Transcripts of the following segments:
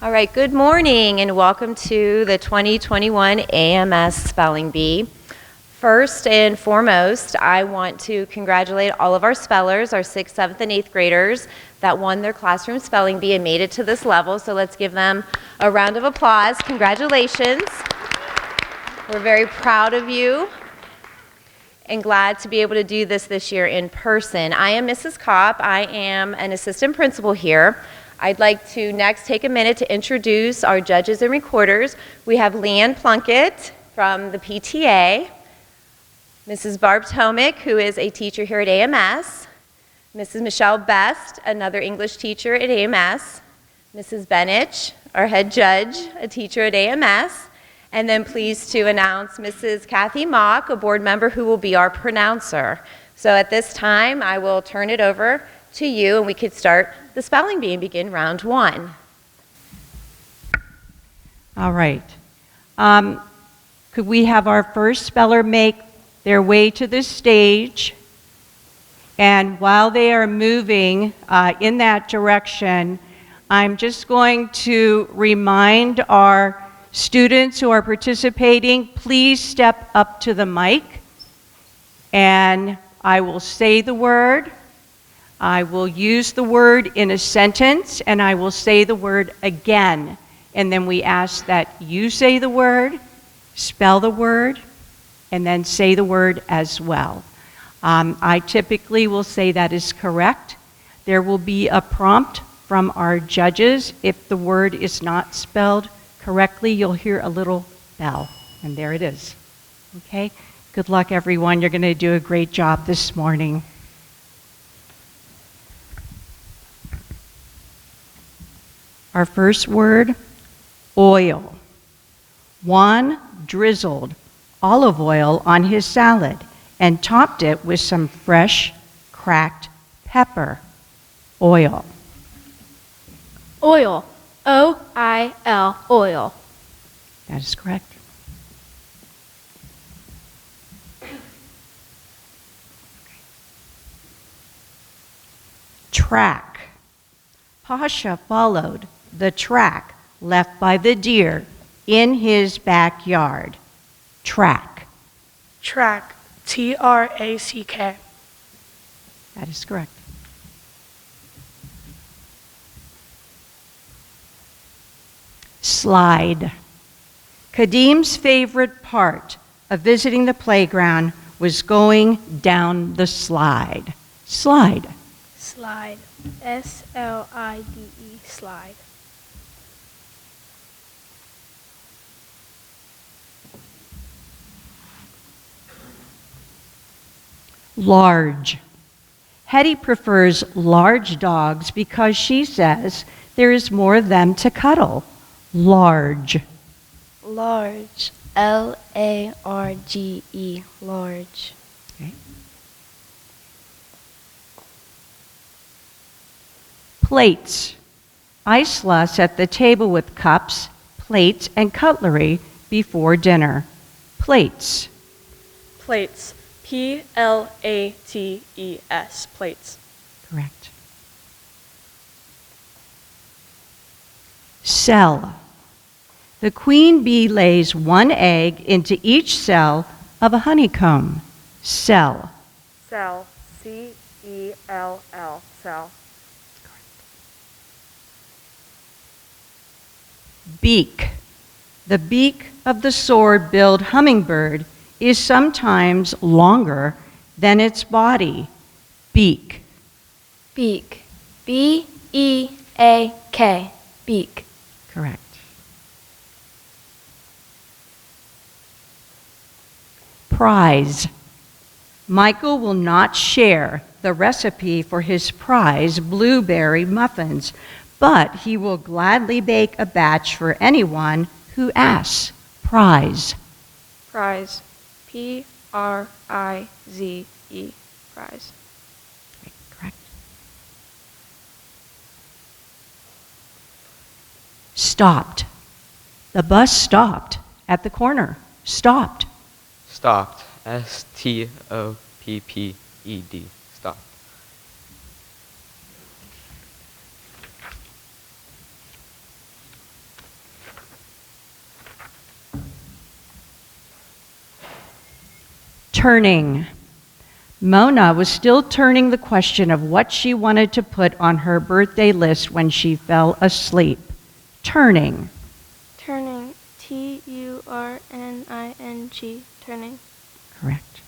All right, good morning and welcome to the 2021 AMS Spelling Bee. First and foremost, I want to congratulate all of our spellers, our 6th, 7th, and 8th graders that won their classroom spelling bee and made it to this level. So let's give them a round of applause. Congratulations. We're very proud of you and glad to be able to do this year in person. I am Mrs. Kopp. I am an assistant principal here. I'd like to next take a minute to introduce our judges and recorders. We have Leanne Plunkett from the PTA, Mrs. Barb Tomick, who is a teacher here at AMS, Mrs. Michelle Best, another English teacher at AMS, Mrs. Benich, our head judge, a teacher at AMS, and then pleased to announce Mrs. Kathy Mock, a board member who will be our pronouncer. So at this time, I will turn it over to you, and we could start the spelling bee and begin round one. All right. Could we have our first speller make their way to the stage? And while they are moving in that direction, I'm just going to remind our students who are participating, please step up to the mic, and I will say the word. I will use the word in a sentence, and I will say the word again. And then we ask that you say the word, spell the word, and then say the word as well. I typically will say that is correct. There will be a prompt from our judges. If the word is not spelled correctly, you'll hear a little bell, and there it is. Okay? Good luck, everyone. You're going to do a great job this morning. Our first word, oil. Juan drizzled olive oil on his salad and topped it with some fresh, cracked pepper. Oil. Oil. O-I-L. Oil. That is correct. Track. Pasha followed the track left by the deer in his backyard. Track. Track. T-R-A-C-K. That is correct. Slide. Kadim's favorite part of visiting the playground was going down the slide. Slide. Slide. S-L-I-D-E. Slide. Large. Hetty prefers large dogs because she says there is more of them to cuddle. Large. Large. L-A-R-G-E. Large. Okay. Plates. Isla set the table with cups, plates, and cutlery before dinner. Plates. Plates. P-L-A-T-E-S. Plates. Correct. Cell. The queen bee lays one egg into each cell of a honeycomb. Cell. Cell. C-E-L-L. Cell. Beak. The beak of the sword-billed hummingbird is sometimes longer than its body. Beak. Beak. B-E-A-K. Beak. Correct. Prize. Michael will not share the recipe for his prize blueberry muffins, but he will gladly bake a batch for anyone who asks. Prize. Prize. P-R-I-Z-E. Prize. Correct. Stopped. The bus stopped at the corner. Stopped. Stopped. S-T-O-P-P-E-D. Stopped. Turning. Mona was still turning the question of what she wanted to put on her birthday list when she fell asleep. Turning. Turning. Turning. Turning. Correct.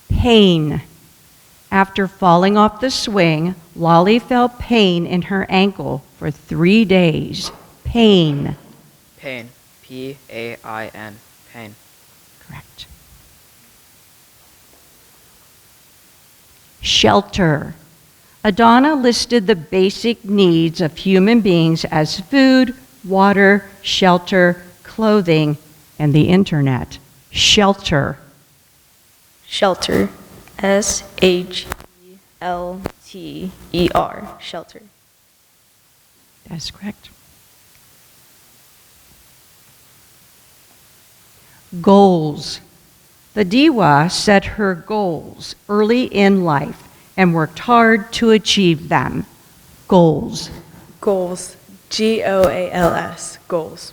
Pain. After falling off the swing, Lolly felt pain in her ankle for 3 days. Pain. Pain. P-A-I-N. Pain. Correct. Shelter. Adana listed the basic needs of human beings as food, water, shelter, clothing, and the internet. Shelter. Shelter. S-H-E-L-T-E-R. Shelter. That's correct. Goals. The Diwa set her goals early in life and worked hard to achieve them. Goals. Goals. G-O-A-L-S. Goals.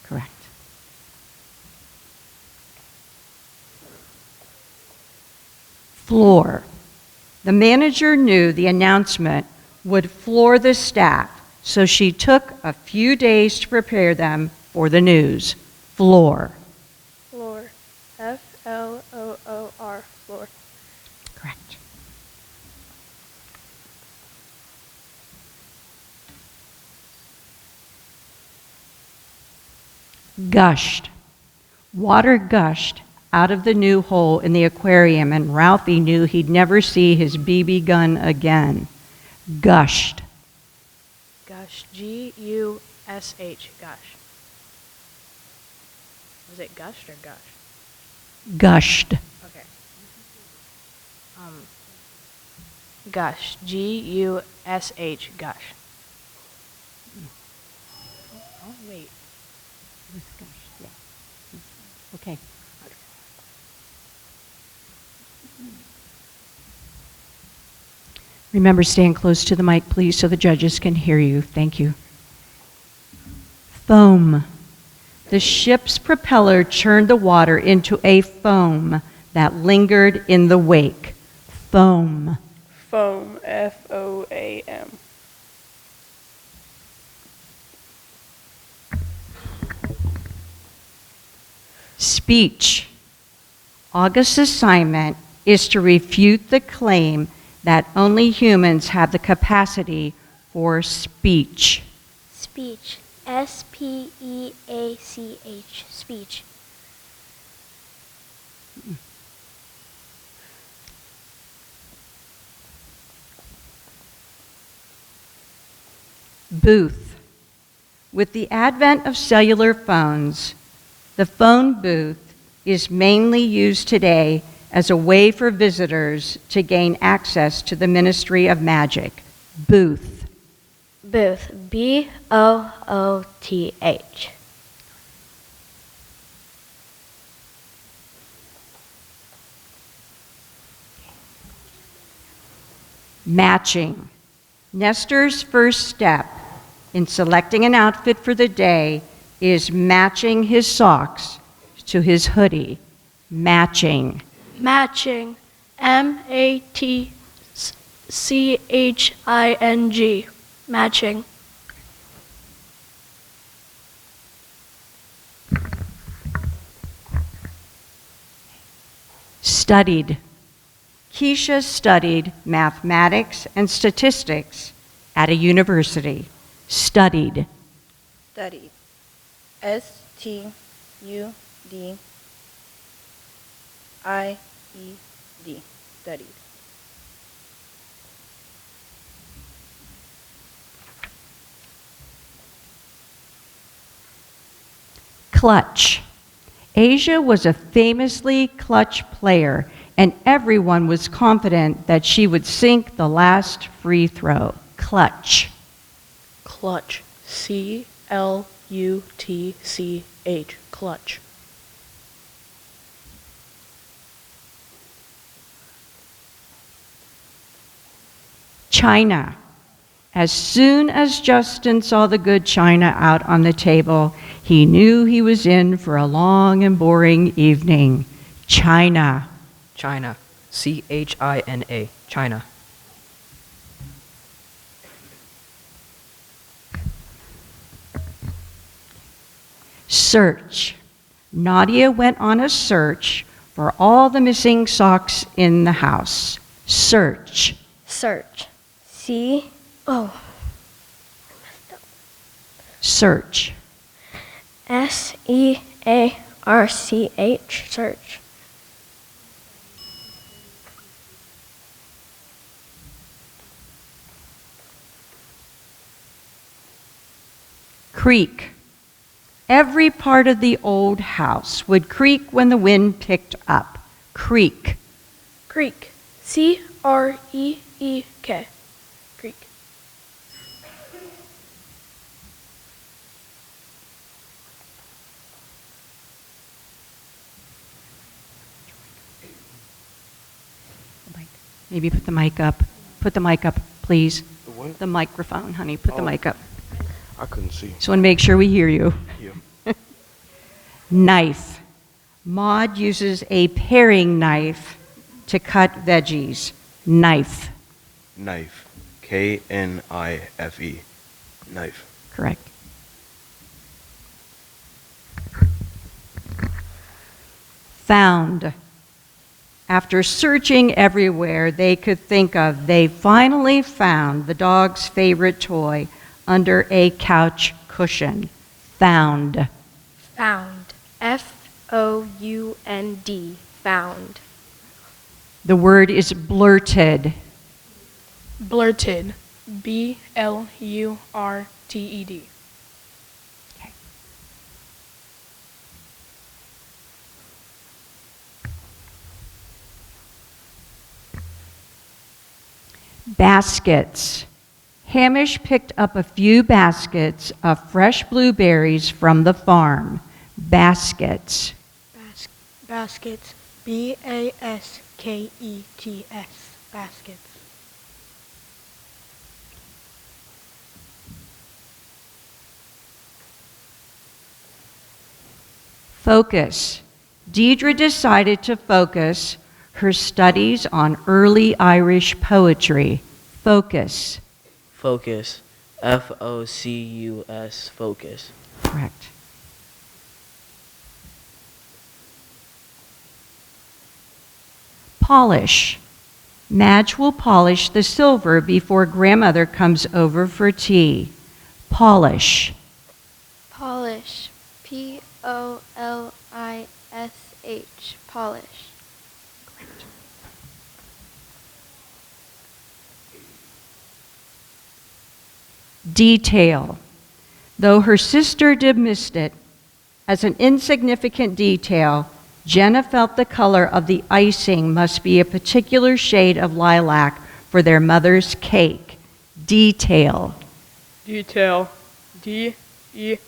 Correct. Floor. The manager knew the announcement would floor the staff, so she took a few days to prepare them for the news. Floor. Floor. F-L-O-O-R. Floor. Correct. Gushed. Water gushed out of the new hole in the aquarium, and Ralphie knew he'd never see his BB gun again. Gushed. Gush. G-U-S-H. Gush. Was it gushed or gush? Gushed. Okay. Gush. G-U-S-H. Gush. Oh, wait. Okay. Remember, stand close to the mic, please, so the judges can hear you. Thank you. Foam. The ship's propeller churned the water into a foam that lingered in the wake. Foam. Foam. F-O-A-M. Speech. August's assignment is to refute the claim that only humans have the capacity for speech. Speech. S-P-E-A-C-H. Speech. Booth. With the advent of cellular phones, the phone booth is mainly used today as a way for visitors to gain access to the Ministry of Magic. Booth. Booth. B-O-O-T-H. Matching. Nestor's first step in selecting an outfit for the day is matching his socks to his hoodie. Matching. Matching. M-A-T-C-H-I-N-G. Matching. Studied. Keisha studied mathematics and statistics at a university. Studied. Studied. S-T-U-D-I-E-D. Studied. Clutch. Asia was a famously clutch player, and everyone was confident that she would sink the last free throw. Clutch. Clutch. C-L-U-T-C-H. Clutch. China. As soon as Justin saw the good china out on the table, he knew he was in for a long and boring evening. China. China. China. China. Search. Nadia went on a search for all the missing socks in the house. Search. Search. C. Oh. Search. SEARCH. Search. Creak. Every part of the old house would creak when the wind picked up. Creak. Creek. CREEK. Creek. Maybe put the mic up. Put the mic up, please. The what? The microphone, honey. Put the Oh. mic up. I couldn't see. Just want to make sure we hear you. Yeah. Knife. Maud uses a paring knife to cut veggies. Knife. Knife. KNIFE. Knife. Correct. Found. After searching everywhere they could think of, they finally found the dog's favorite toy under a couch cushion. Found. Found. FOUND. Found. The word is blurted. Blurted. BLURTED. Baskets. Hamish picked up a few baskets of fresh blueberries from the farm. Baskets. Baskets. BASKETS. Baskets. Focus. Deidre decided to focus her studies on early Irish poetry. Focus. Focus. FOCUS. Focus. Correct. Polish. Madge will polish the silver before grandmother comes over for tea. Polish. Polish. POLISH. Polish. Detail. Though her sister dismissed it as an insignificant detail, Jenna felt the color of the icing must be a particular shade of lilac for their mother's cake. Detail. Detail. DETAIL.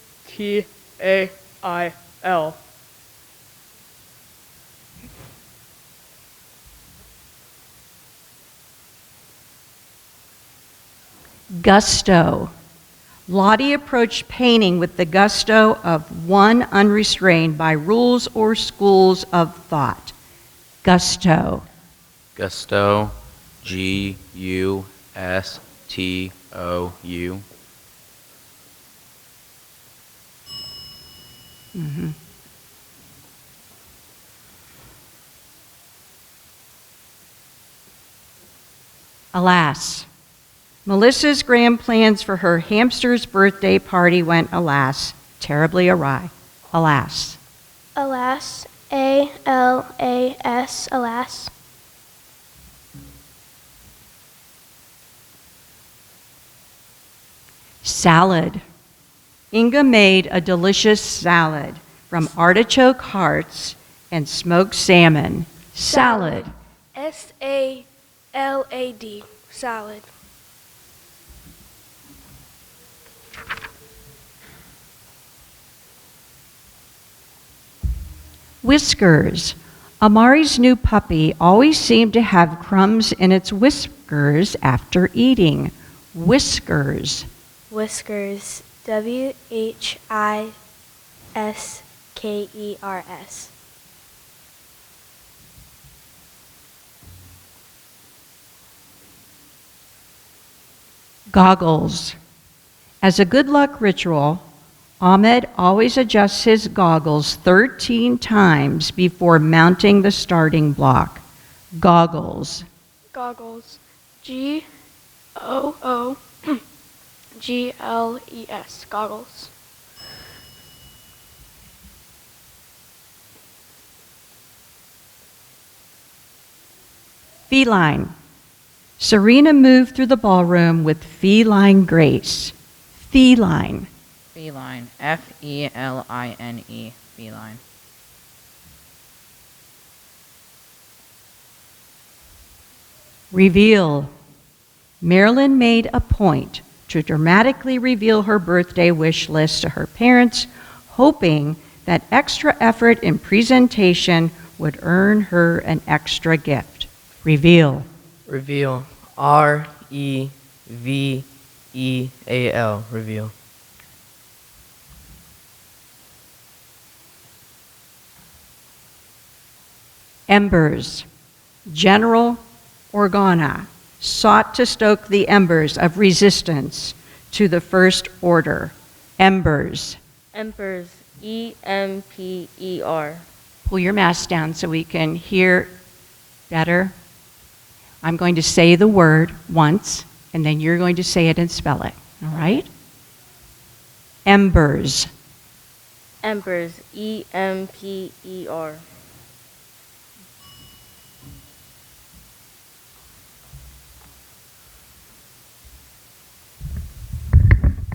Gusto. Lottie approached painting with the gusto of one unrestrained by rules or schools of thought. Gusto. Gusto. GUSTOU. Mm-hmm. Alas. Melissa's grand plans for her hamster's birthday party went, alas, terribly awry. Alas. Alas. ALAS. Alas. Salad. Inga made a delicious salad from artichoke hearts and smoked salmon. Salad. SALAD. Salad. Whiskers. Amari's new puppy always seemed to have crumbs in its whiskers after eating. Whiskers. Whiskers. Whiskers. Goggles. As a good luck ritual, Ahmed always adjusts his goggles 13 times before mounting the starting block. Goggles. Goggles. Googles. Goggles. Feline. Serena moved through the ballroom with feline grace. Feline. Feline. Feline. Feline. Reveal. Marilyn made a point to dramatically reveal her birthday wish list to her parents, hoping that extra effort in presentation would earn her an extra gift. Reveal. Reveal. Reveal. Reveal. Embers. General Organa sought to stoke the embers of resistance to the First Order. Embers. Emperors. EMPER. Pull your mask down so we can hear better. I'm going to say the word once, and then you're going to say it and spell it. All right? Embers. Emperors. EMPER.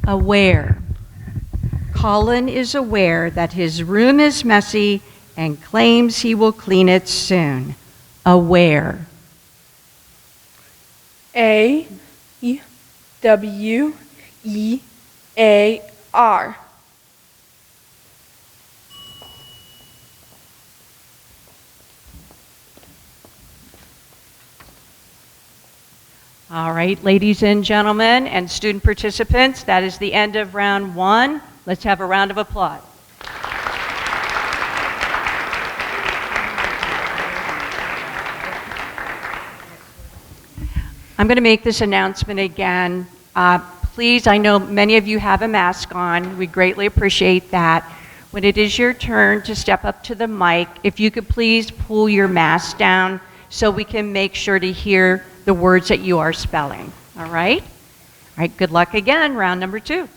Aware. Colin is aware that his room is messy and claims he will clean it soon. Aware. AWEAR. All right, ladies and gentlemen, and student participants, that is the end of round one. Let's have a round of applause. I'm going to make this announcement again. Please, I know many of you have a mask on. We greatly appreciate that. When it is your turn to step up to the mic, if you could please pull your mask down so we can make sure to hear the words that you are spelling. All right? All right, good luck again. Round number 2.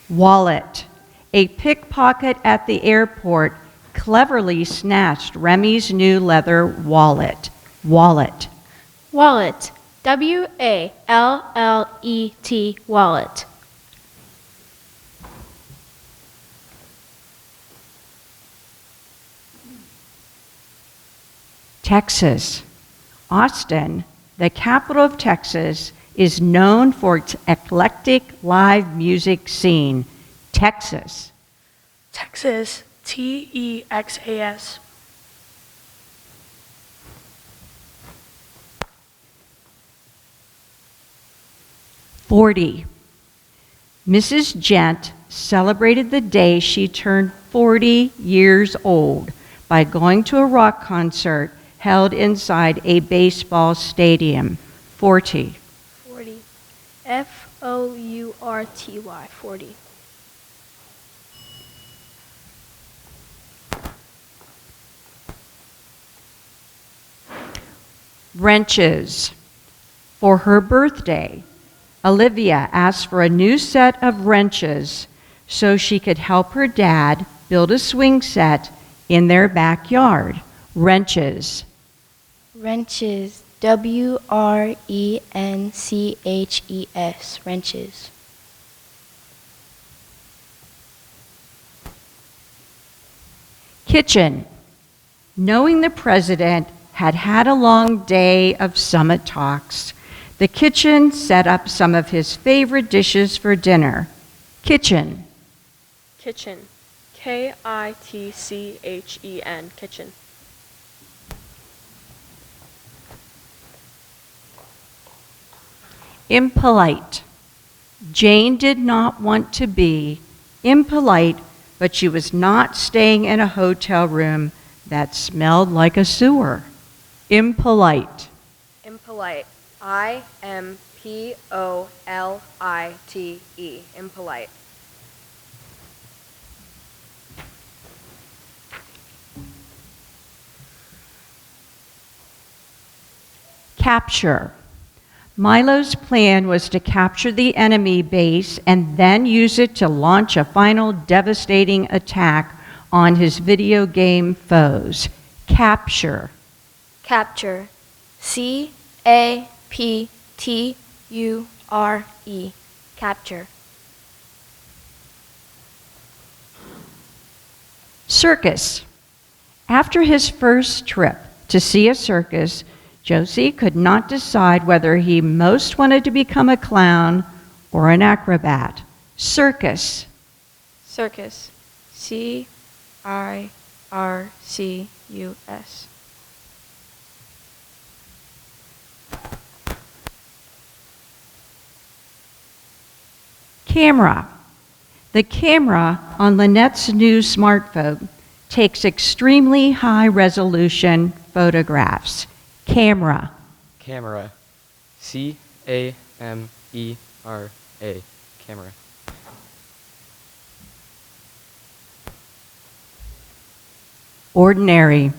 Wallet. A pickpocket at the airport cleverly snatched Remy's new leather wallet. Wallet. Wallet. WALLET. Wallet. Texas. Austin, the capital of Texas, is known for its eclectic live music scene. Texas. Texas. TEXAS. .40. Mrs. Gent celebrated the day she turned 40 years old by going to a rock concert held inside a baseball stadium. 40. 40. FOURTY. 40. Wrenches. For her birthday, Olivia asked for a new set of wrenches so she could help her dad build a swing set in their backyard. Wrenches. Wrenches. WRENCHES. Wrenches. Kitchen. Knowing the president had had a long day of summit talks, the kitchen set up some of his favorite dishes for dinner. Kitchen. Kitchen. KITCHEN. Kitchen. Impolite. Jane did not want to be impolite, but she was not staying in a hotel room that smelled like a sewer. Impolite. Impolite. I-M-P-O-L-I-T-E. Impolite. Capture. Milo's plan was to capture the enemy base and then use it to launch a final devastating attack on his video game foes. Capture. Capture. C-A-P-T-U-R-E. Capture. Circus. After his first trip to see a circus, Josie could not decide whether he most wanted to become a clown or an acrobat. Circus. Circus. C-I-R-C-U-S. Camera. The camera on Lynette's new smartphone takes extremely high resolution photographs. Camera. Camera. C-A-M-E-R-A. Camera. Ordinary.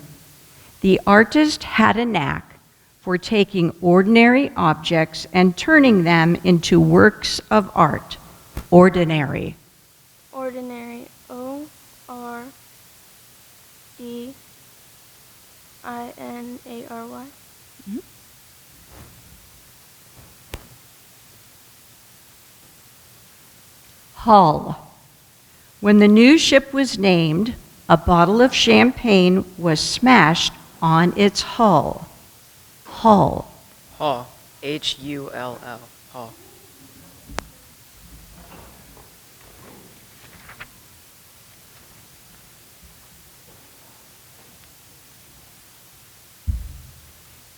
The artist had a knack for taking ordinary objects and turning them into works of art. Ordinary. Ordinary. O-R-D-I-N-A-R-Y. Hull. When the new ship was named, a bottle of champagne was smashed on its hull. Hull. Hull. H-U-L-L. Hull.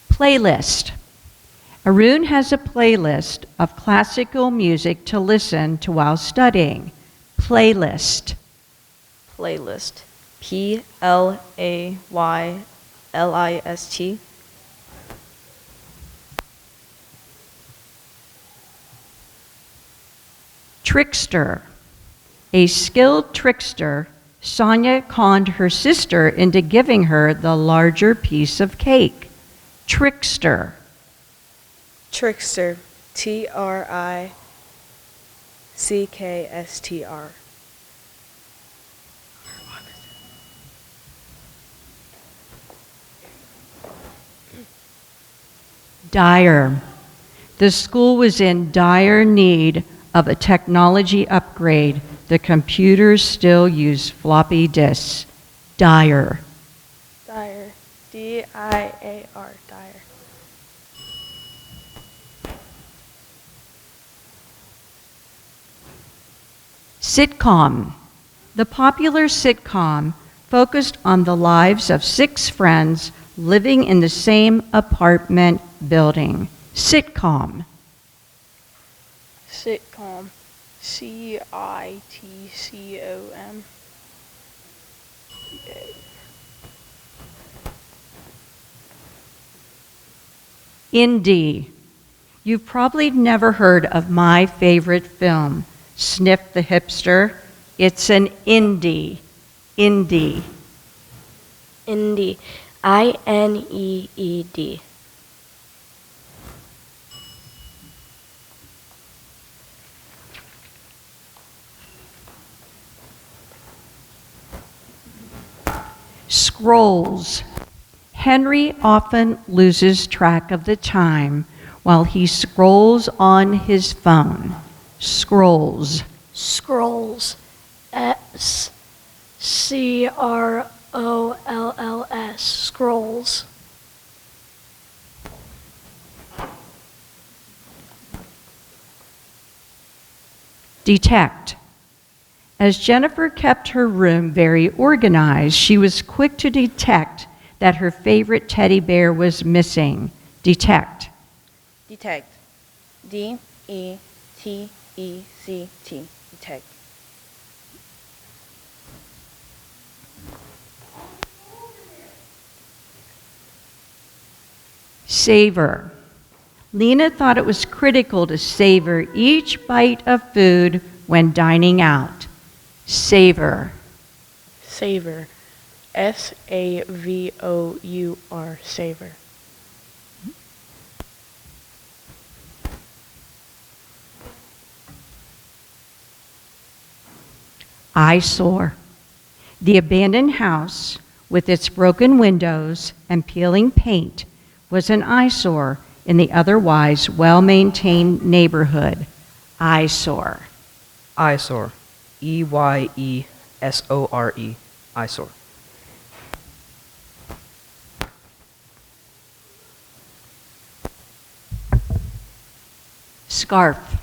Playlist. Arun has a playlist of classical music to listen to while studying. Playlist. Playlist. P-L-A-Y-L-I-S-T. Trickster. A skilled trickster, Sonia conned her sister into giving her the larger piece of cake. Trickster. Trickster. T-R-I-C-K-S-T-R. Dire. The school was in dire need of a technology upgrade. The computers still use floppy disks. Dire. Dire. D-I-A-R. Dire. Sitcom. The popular sitcom focused on the lives of 6 friends living in the same apartment building. Sitcom. Sitcom. C-I-T-C-O-M. Indie. You've probably never heard of my favorite film, Sniff the Hipster. It's an indie. Indie. Indie. I-N-E-E-D. Scrolls. Henry often loses track of the time while he scrolls on his phone. Scrolls. Scrolls. S-C-R-O-L-L-S. Scrolls. Detect. As Jennifer kept her room very organized, she was quick to detect that her favorite teddy bear was missing. Detect. Detect. D-E-T-E-C-T. Detect. Savor. Lena thought it was critical to savor each bite of food when dining out. Savor. Savor. S-A-V-O-U-R. Savor. Eyesore. The abandoned house, with its broken windows and peeling paint, was an eyesore in the otherwise well-maintained neighborhood. Eyesore. Eyesore. E-Y-E-S-O-R-E. Eyesore. Scarf.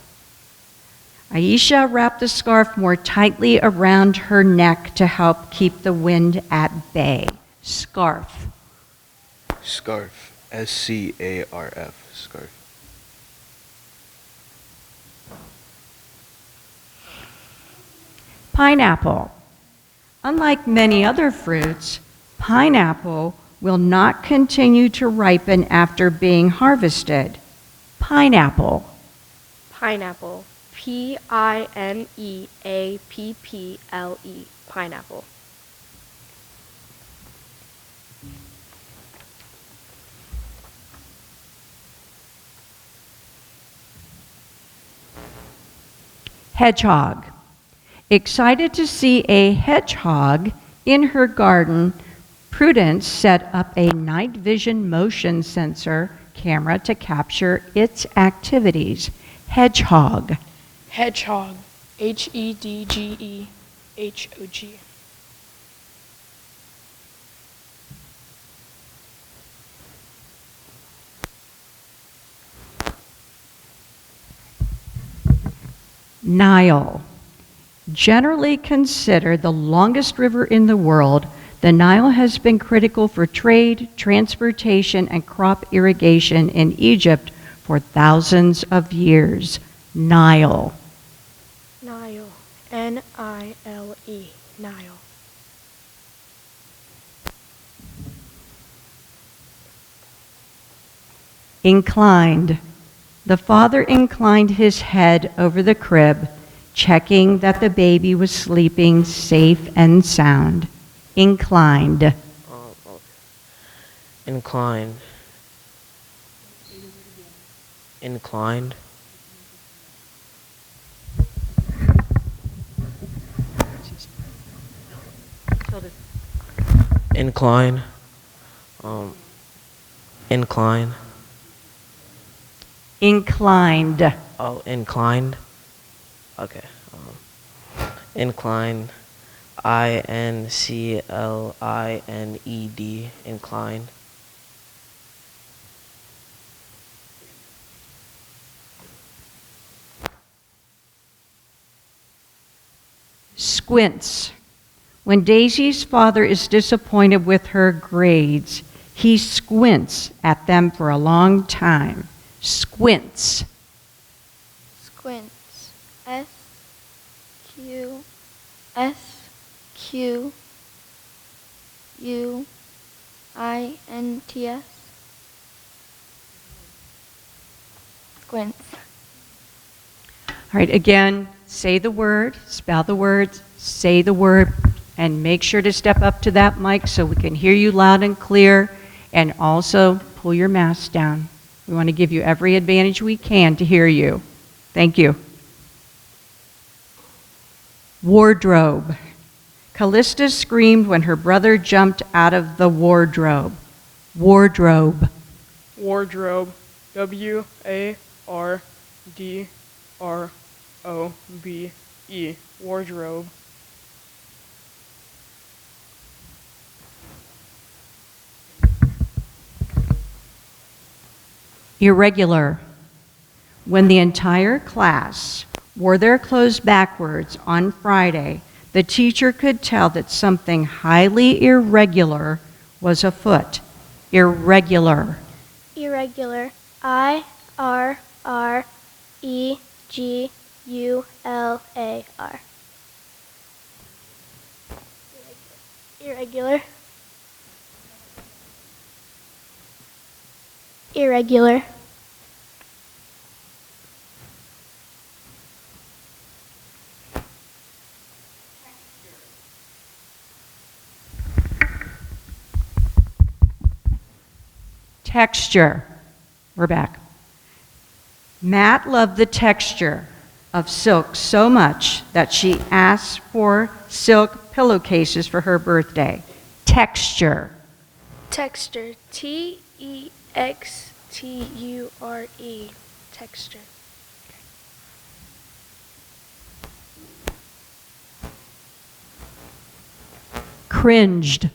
Aisha wrapped the scarf more tightly around her neck to help keep the wind at bay. Scarf. Scarf. S-C-A-R-F. Scarf. Pineapple. Unlike many other fruits, pineapple will not continue to ripen after being harvested. Pineapple. Pineapple. P-I-N-E-A-P-P-L-E. Pineapple. Hedgehog. Excited to see a hedgehog in her garden, Prudence set up a night vision motion sensor camera to capture its activities. Hedgehog. Hedgehog. H-E-D-G-E-H-O-G. Nile. Generally considered the longest river in the world, the Nile has been critical for trade, transportation, and crop irrigation in Egypt for thousands of years. Nile. Nile. N-I-L-E. Nile. Inclined. The father inclined his head over the crib, checking that the baby was sleeping safe and sound. Inclined. Okay. Inclined. Inclined. Incline. Incline. Inclined. Oh, inclined. Okay. Inclined. I-N-C-L-I-N-E-D. Inclined. Squints. When Daisy's father is disappointed with her grades, he squints at them for a long time. Squints. Squints. S-Q-S-Q-U-I-N-T-S. Squints. All right, again, say the word, spell the word, say the word, and make sure to step up to that mic so we can hear you loud and clear, and also pull your mask down. We want to give you every advantage we can to hear you. Thank you. Wardrobe. Callista screamed when her brother jumped out of the wardrobe. Wardrobe. Wardrobe. W-A-R-D-R-O-B-E. Wardrobe. Irregular. When the entire class wore their clothes backwards on Friday, the teacher could tell that something highly irregular was afoot. Irregular. Irregular. I-R-R-E-G-U-L-A-R. Egular. Irregular. Irregular. Texture. We're back. Matt loved the texture of silk so much that she asked for silk pillowcases for her birthday. Texture. Texture. Texture. Texture. Cringed.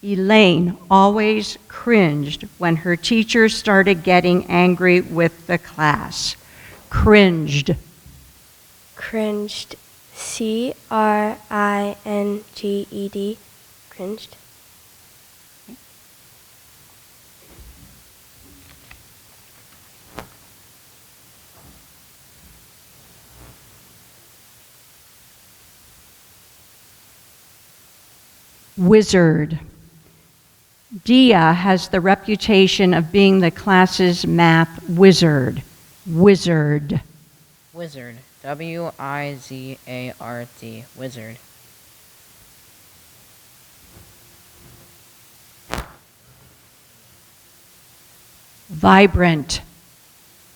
Elaine always cringed when her teacher started getting angry with the class. Cringed. Cringed. Cringed. Cringed. Wizard. Dia has the reputation of being the class's math wizard. Wizard. Wizard. Wizard. Wizard. Vibrant.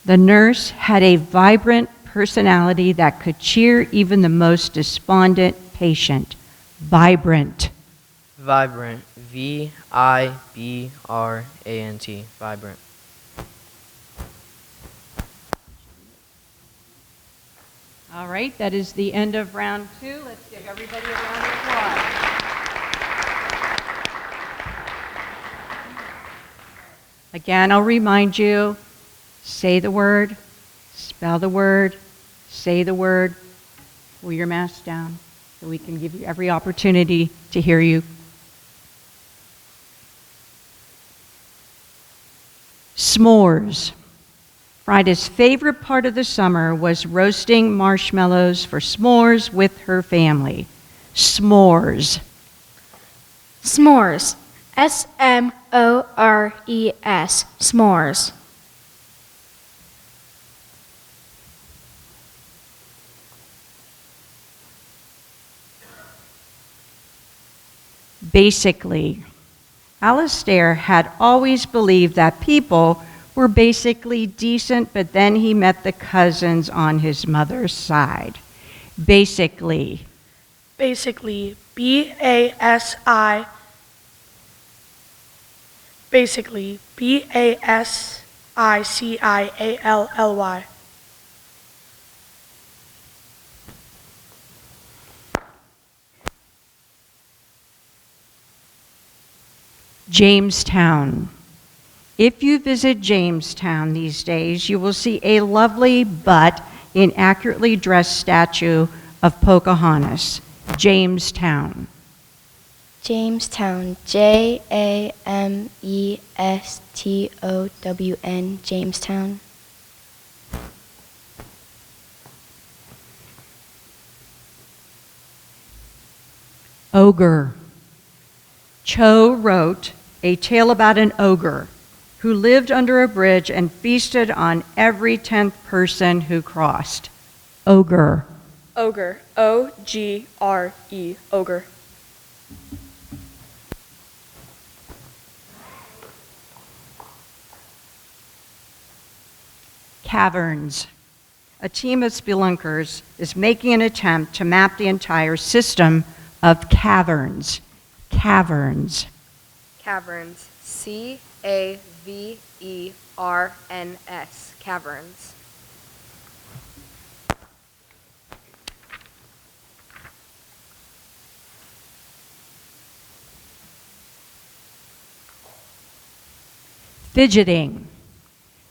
The nurse had a vibrant personality that could cheer even the most despondent patient. Vibrant. Vibrant. Vibrant. Vibrant. All right, that is the end of round 2. Let's give everybody a round of applause. Again, I'll remind you, say the word, spell the word, say the word, pull your mask down so we can give you every opportunity to hear you. S'mores. Frida's favorite part of the summer was roasting marshmallows for s'mores with her family. S'mores. S'mores. S-M-O-R-E-S. S'mores. Basically. Alistair had always believed that people were basically decent, but then he met the cousins on his mother's side. Basically. Basically, B-A-S-I. Basically, B-A-S-I-C-I-A-L-L-Y. Jamestown. If you visit Jamestown these days, you will see a lovely but inaccurately dressed statue of Pocahontas. Jamestown. Jamestown. J-A-M-E-S-T-O-W-N. Jamestown. Ogre. Cho wrote a tale about an ogre who lived under a bridge and feasted on every 10th person who crossed. Ogre. Ogre. O-G-R-E. Ogre. Caverns. A team of spelunkers is making an attempt to map the entire system of caverns. Caverns. Caverns. C-A-V-E-R-N-S. Caverns. Fidgeting.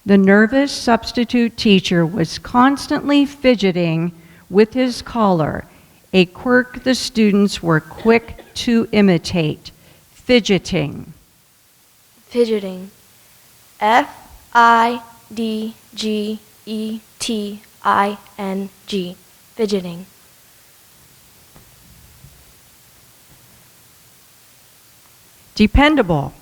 The nervous substitute teacher was constantly fidgeting with his collar, a quirk the students were quick to imitate. Fidgeting. Fidgeting. F-I-D-G-E-T-I-N-G. Fidgeting. Fidgeting. Dependable.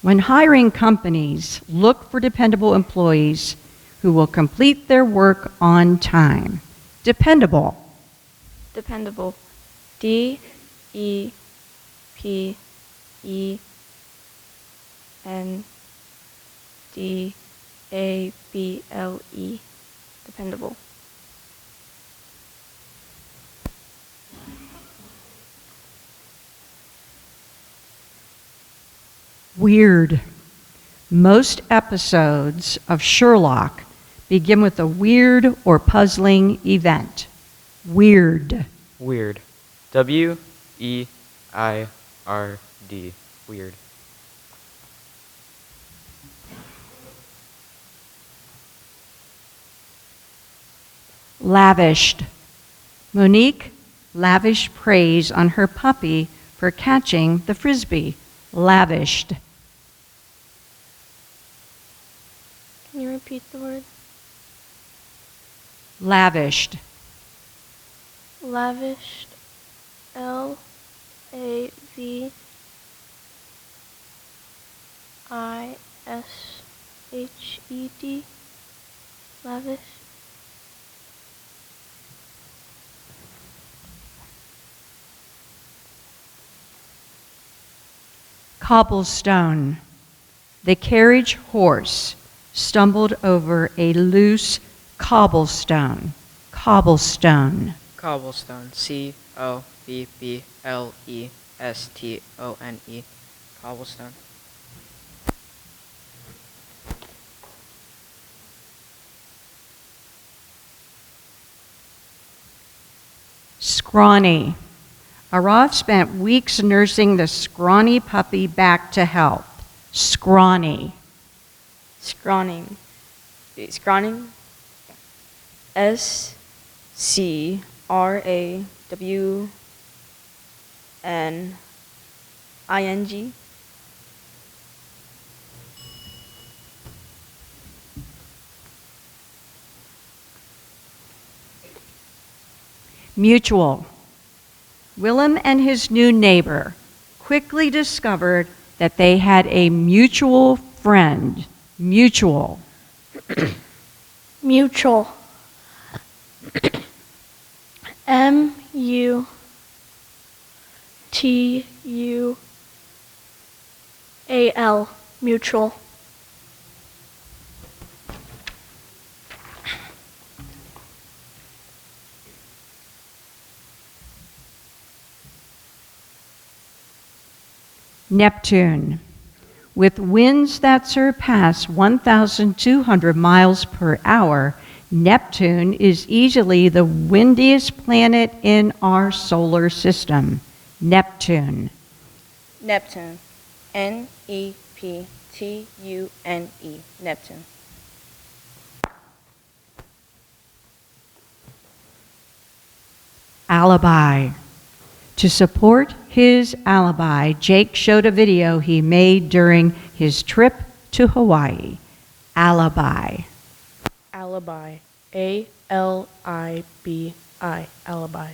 When hiring companies, look for dependable employees who will complete their work on time. Dependable. Dependable. Dependable. Dependable. Weird. Most episodes of Sherlock begin with a weird or puzzling event. Weird. Weird. W-E-I-R-D. Weird. Lavished. Monique lavished praise on her puppy for catching the frisbee. Lavished. Can you repeat the word? Lavished. Lavished. Lavished. Lavish. Cobblestone. The carriage horse stumbled over a loose cobblestone. Cobblestone. Cobblestone. C-O-B-B-L-E-S-T-O-N-E. Cobblestone. Scrawny. Arav spent weeks nursing the scrawny puppy back to health. Scrawny. Scrawning. Scrawning. SCRAWNING. Mutual. Willem and his new neighbor quickly discovered that they had a mutual friend. Mutual. Mutual. M-U-T-U-A-L. Mutual. Neptune. With winds that surpass 1,200 miles per hour, Neptune is easily the windiest planet in our solar system. Neptune. Neptune. N-E-P-T-U-N-E. Neptune. Alibi. To support his alibi, Jake showed a video he made during his trip to Hawaii. Alibi. Alibi. A-L-I-B-I. Alibi.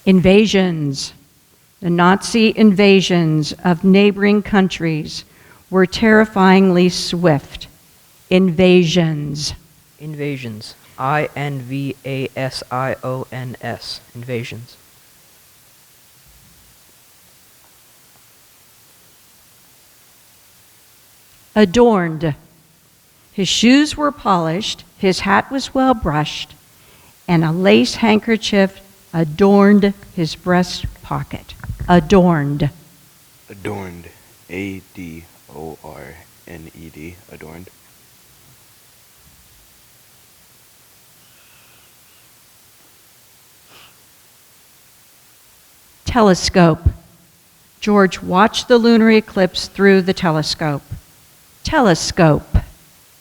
Invasions. The Nazi invasions of neighboring countries were terrifyingly swift. Invasions. Invasions. I-N-V-A-S-I-O-N-S. Invasions. Adorned. His shoes were polished, his hat was well brushed, and a lace handkerchief adorned his breast pocket. Adorned. Adorned. A-D-O-R-N-E-D. Adorned. Telescope. George watched the lunar eclipse through the telescope. Telescope.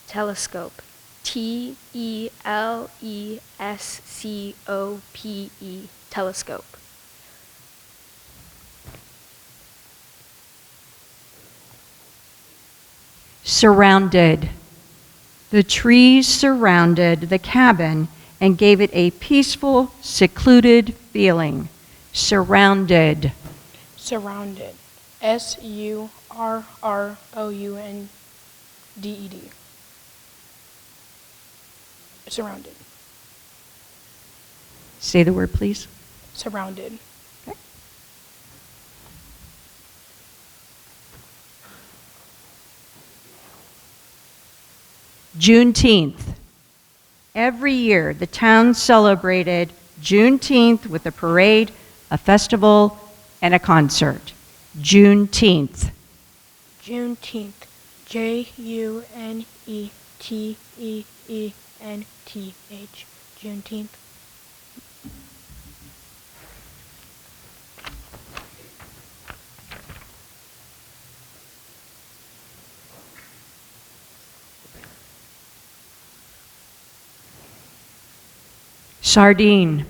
Telescope. T-E-L-E-S-C-O-P-E. Telescope. Surrounded. The trees surrounded the cabin and gave it a peaceful, secluded feeling. Surrounded. Surrounded. Surrounded. Surrounded. Say the word, please. Surrounded. Okay. Juneteenth. Every year, the town celebrated Juneteenth with a parade, a festival, and a concert. Juneteenth. Juneteenth. Juneteenth. Juneteenth. Sardine.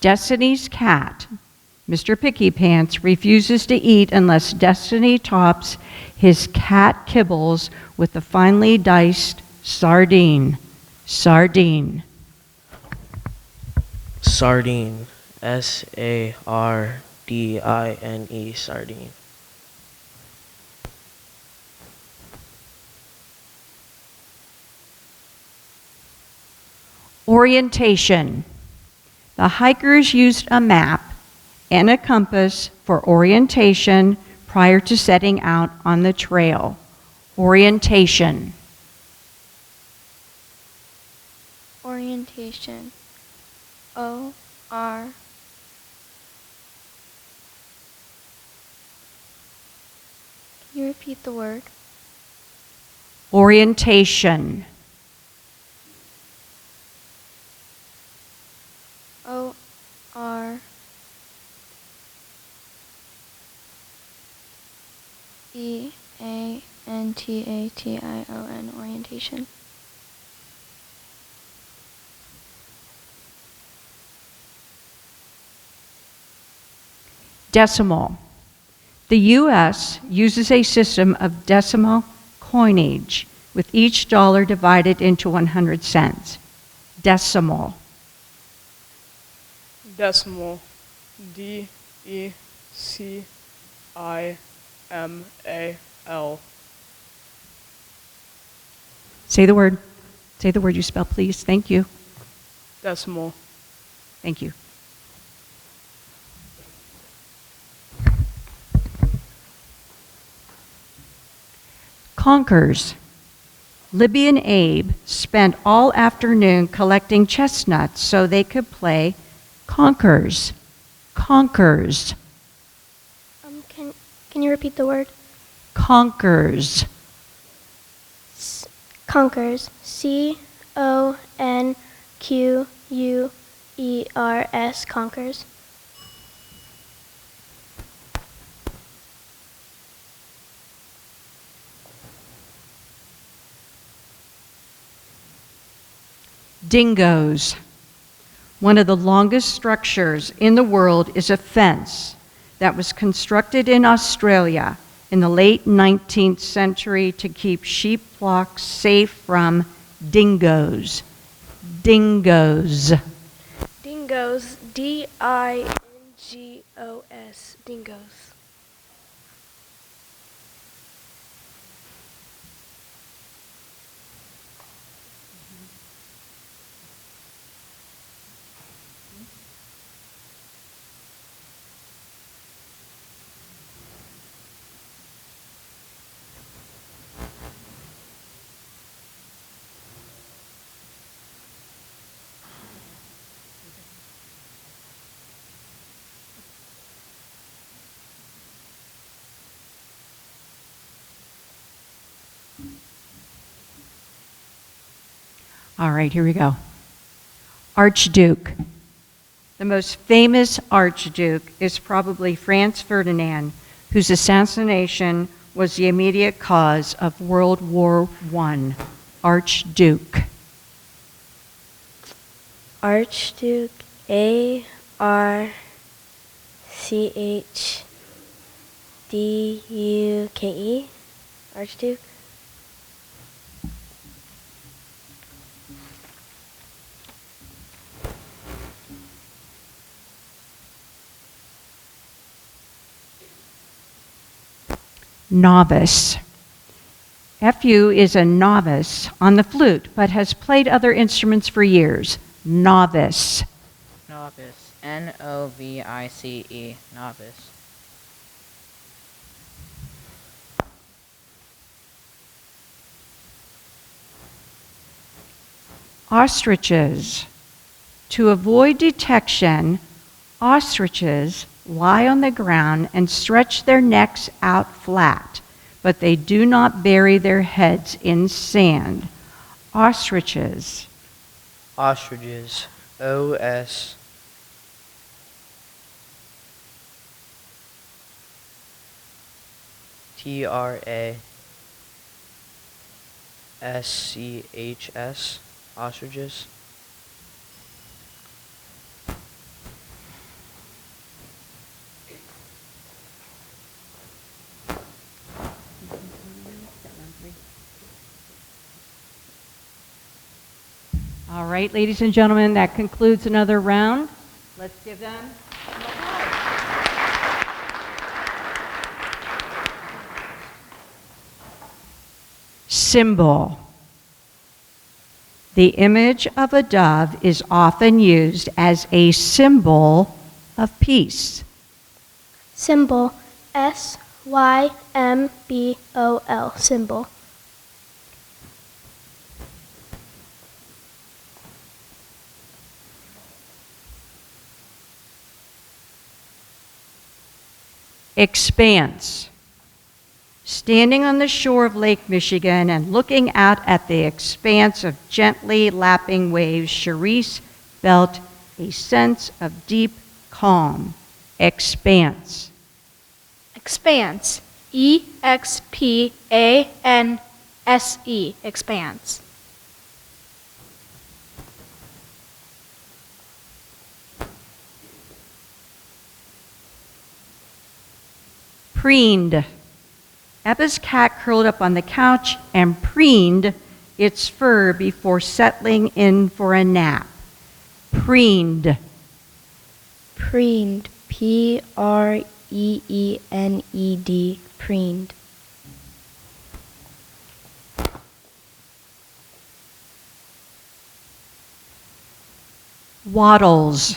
Destiny's cat, Mr. Picky Pants, refuses to eat unless Destiny tops his cat kibbles with a finely diced sardine. Sardine. Sardine. Sardine. Sardine. Orientation. The hikers used a map and a compass for orientation prior to setting out on the trail. Orientation. Orientation. O-R. Can you repeat the word? Orientation. O-R. E-A-N-T-A-T-I-O-N. Orientation. Decimal. The U.S. uses a system of decimal coinage, with each dollar divided into 100 cents. Decimal. Decimal. D-E-C-I-M-A-L. Say the word. Say the word you spell, please. Thank you. Decimal. Thank you. Conkers. Libby and Abe spent all afternoon collecting chestnuts so they could play conkers. Conkers. Can you repeat the word? Conkers. Conkers. C-O-N-Q-U-E-R-S. Conkers. Dingoes. One of the longest structures in the world is a fence that was constructed in Australia in the late 19th century to keep sheep flocks safe from dingoes. Dingoes. Dingoes. D-I-N-G-O-S. Dingoes. All right, here we go. Archduke. The most famous Archduke is probably Franz Ferdinand, whose assassination was the immediate cause of World War I. Archduke. Archduke. A-R-C-H-D-U-K-E. Archduke. Novice. FU is a novice on the flute, but has played other instruments for years. Novice. Novice. Novice. Novice. Ostriches. To avoid detection, ostriches lie on the ground and stretch their necks out flat, but they do not bury their heads in sand. Ostriches. Ostriches. O-S. Trachs. Ostriches. All right, ladies and gentlemen, that concludes another round. Let's give them symbol. The image of a dove is often used as a symbol of peace. Symbol. S-Y-M-B-O-L. Symbol. Expanse. Standing on the shore of Lake Michigan and looking out at the expanse of gently lapping waves, Charisse felt a sense of deep calm. Expanse. Expanse. E-X-P-A-N-S-E. Expanse. Preened. Ebba's cat curled up on the couch and preened its fur before settling in for a nap. Preened. Preened. P-R-E-E-N-E-D. Preened. Wattles.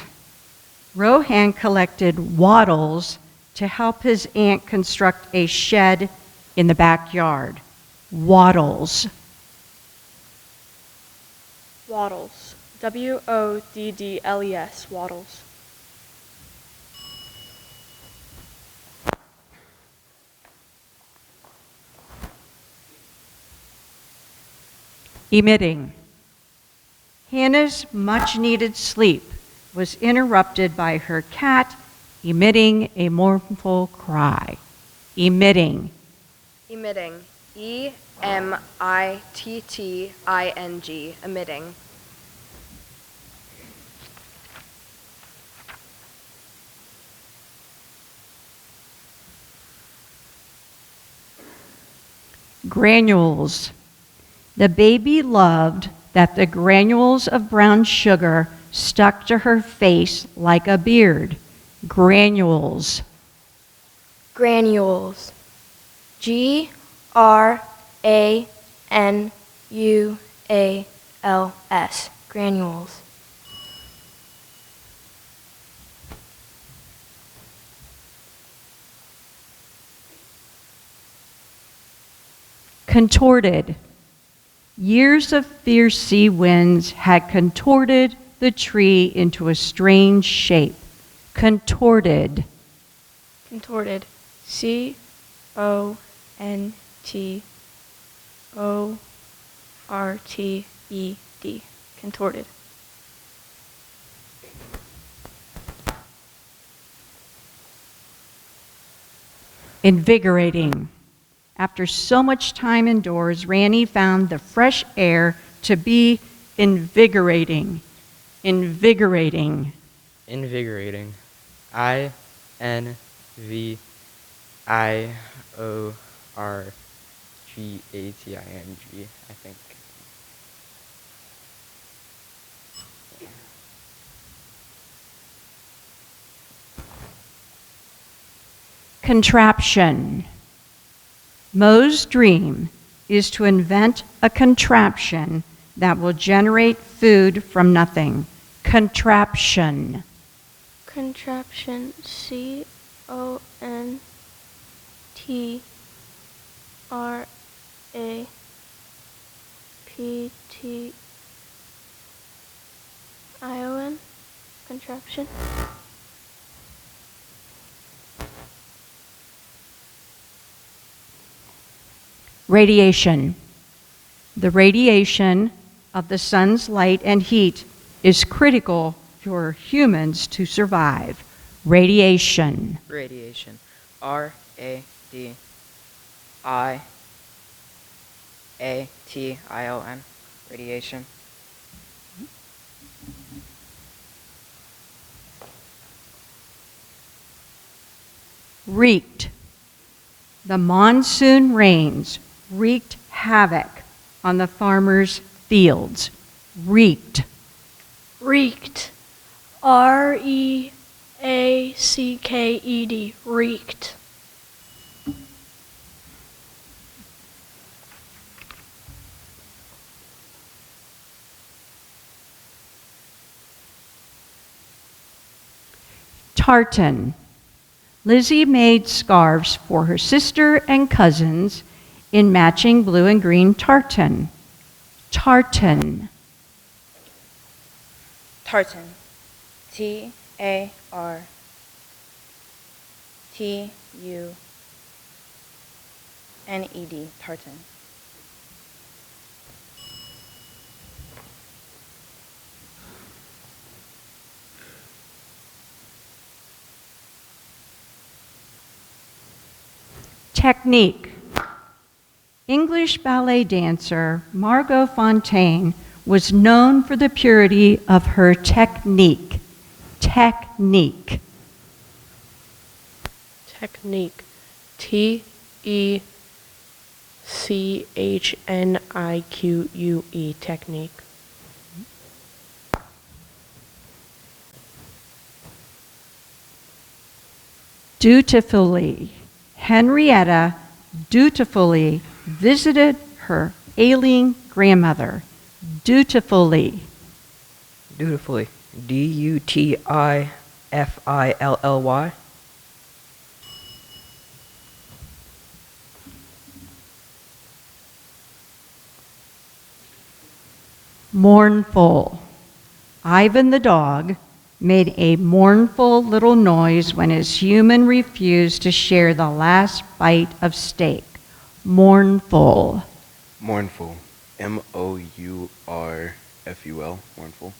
Rohan collected wattles to help his aunt construct a shed in the backyard. Wattles. Waddles. W-O-D-D-L-E-S. Waddles. Emitting. Hannah's much-needed sleep was interrupted by her cat emitting a mournful cry. Emitting. Emitting. E-M-I-T-T-I-N-G. Emitting. Granules. The baby loved that the granules of brown sugar stuck to her face like a beard. Granules. Granules. G-R-A-N-U-A-L-S. Granules. Contorted. Years of fierce sea winds had contorted the tree into a strange shape. Contorted. Contorted. C-O-N-T-O-R-T-E-D. Contorted. Invigorating. After so much time indoors, Randy found the fresh air to be invigorating. Invigorating. Invigorating. I-N-V-I-O-R-G-A-T-I-N-G, I think. Contraption. Mo's dream is to invent a contraption that will generate food from nothing. Contraption. Contraption. CONTRAPTION. Contraption. Radiation. The radiation of the sun's light and heat is critical for humans to survive. Radiation. Radiation. RADIATION. Radiation. Wreaked. The monsoon rains wreaked havoc on the farmers' fields. Wreaked. Reeked. REACKED. Reeked. Tartan. Lizzie made scarves for her sister and cousins in matching blue and green tartan. Tartan. Tartan. TARTUNED. Tartan. Technique. English ballet dancer Margot Fontaine was known for the purity of her technique. Technique. Technique. TECHNIQUE. Technique. Dutifully. Henrietta dutifully visited her ailing grandmother. Dutifully. Dutifully. DUTIFILLY. Mournful. Ivan the dog made a mournful little noise when his human refused to share the last bite of steak. Mournful. Mournful. MOURFUL. Mournful.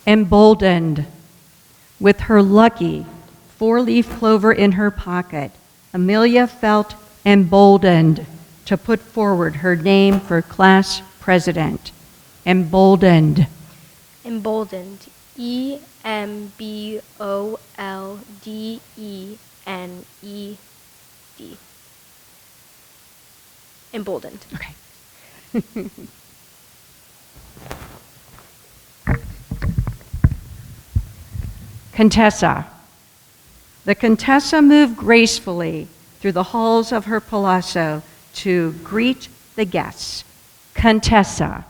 Emboldened. With her lucky four-leaf clover in her pocket, Amelia felt emboldened to put forward her name for class president. Emboldened. Emboldened. EMBOLDENED. Emboldened. Okay. Contessa. The Contessa moved gracefully through the halls of her palazzo to greet the guests. Contessa.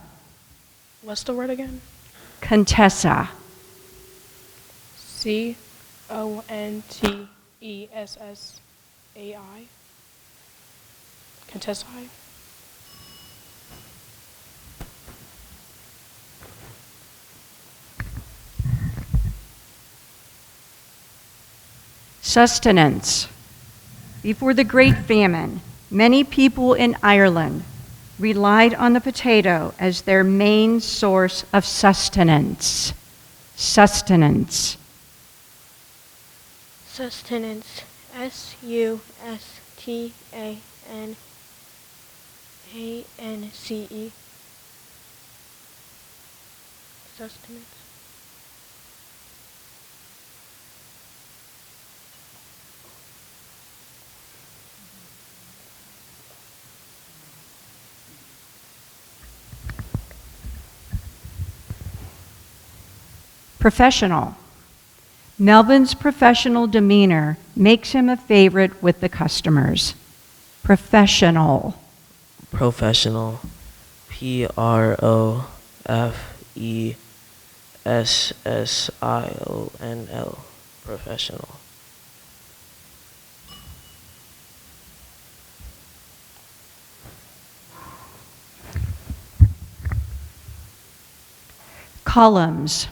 What's the word again? Contessa. CONTESSAI. Contessa. Sustenance. Before the Great Famine, many people in Ireland relied on the potato as their main source of sustenance. Sustenance. Sustenance. SUSTANANCE. Sustenance. Professional. Melvin's professional demeanor makes him a favorite with the customers. Professional. Professional. Professional. Professional. Columns.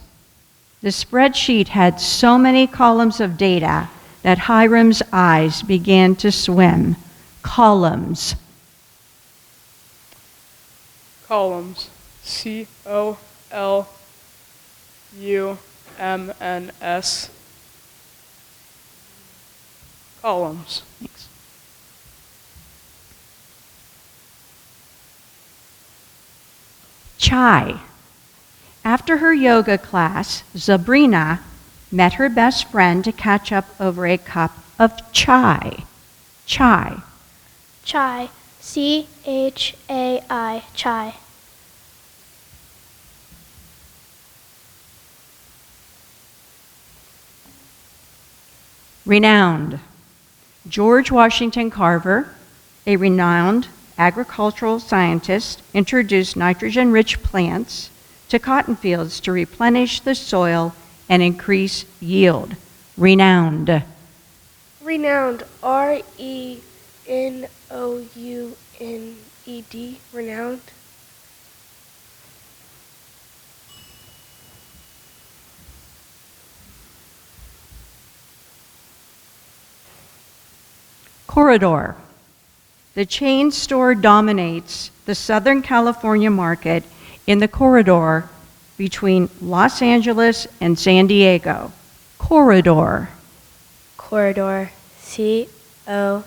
The spreadsheet had so many columns of data that Hiram's eyes began to swim. Columns. Columns. COLUMNS. Columns. Thanks. Chai. After her yoga class, Sabrina met her best friend to catch up over a cup of chai. Chai. Chai. CHAI. Chai. Renowned. George Washington Carver, a renowned agricultural scientist, introduced nitrogen-rich plants to cotton fields to replenish the soil and increase yield. Renowned. Renowned. RENOUNED. Renowned. Corridor. The chain store dominates the Southern California market in the corridor between Los Angeles and San Diego. Corridor. Corridor. CORRIDOR.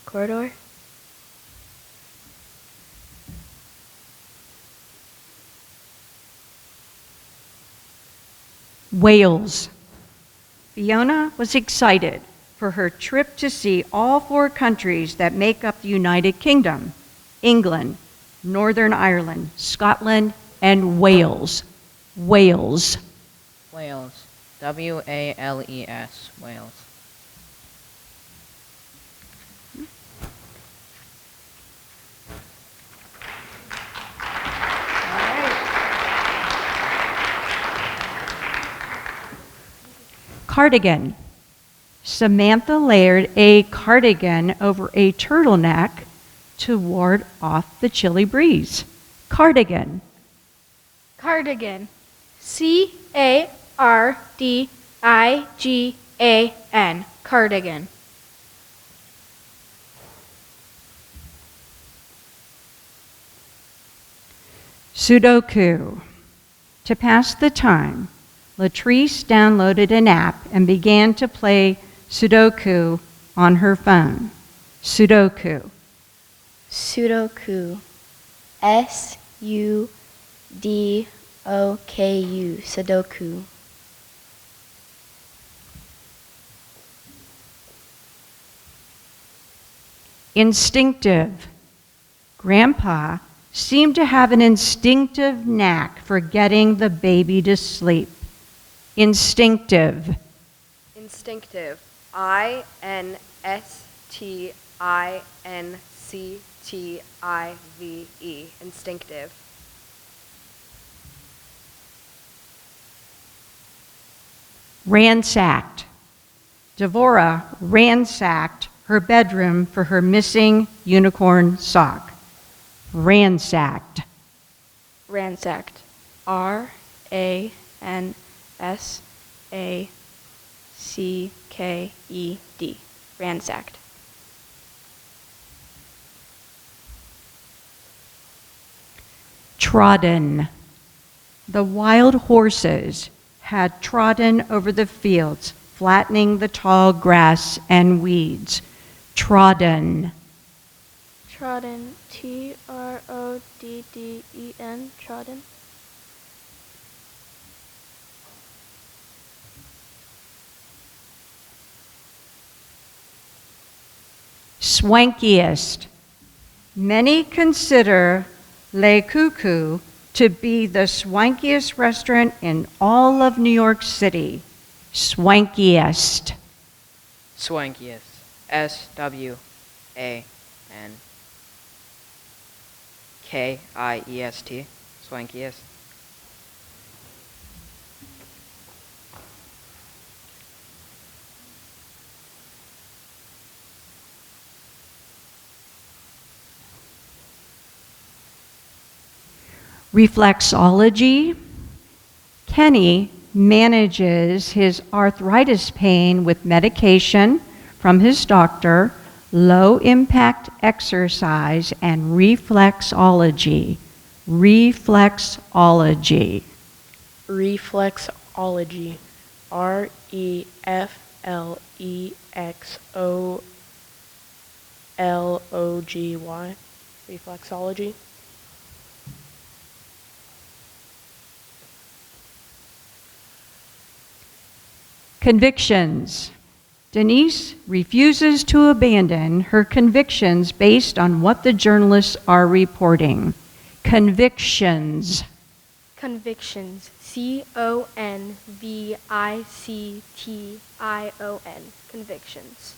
Corridor. Wales. Fiona was excited for her trip to see all 4 countries that make up the United Kingdom: England, Northern Ireland, Scotland, and Wales. Wales. Wales. WALES. Wales. Cardigan. Samantha layered a cardigan over a turtleneck to ward off the chilly breeze. Cardigan. Cardigan. CARDIGAN. Cardigan. Sudoku. To pass the time, Latrice downloaded an app and began to play Sudoku on her phone. Sudoku. Sudoku. SUDOKU. Sudoku. Instinctive. Grandpa seemed to have an instinctive knack for getting the baby to sleep. Instinctive. Instinctive. INSTINCTIVE. Instinctive. Ransacked. Devora ransacked her bedroom for her missing unicorn sock. Ransacked. Ransacked. RANSACKED. Ransacked. Trodden. The wild horses had trodden over the fields, flattening the tall grass and weeds. Trodden. Trodden. TRODDEN. Trodden. Swankiest. Many consider Le Cuckoo to be the swankiest restaurant in all of New York City. Swankiest. Swankiest. SWANKIEST. Swankiest. Reflexology. Kenny manages his arthritis pain with medication from his doctor, low impact exercise, and reflexology. Reflexology. Reflexology. REFLEXOLOGY. Reflexology. Convictions. Denise refuses to abandon her convictions based on what the journalists are reporting. Convictions. Convictions. CONVICTION. Convictions.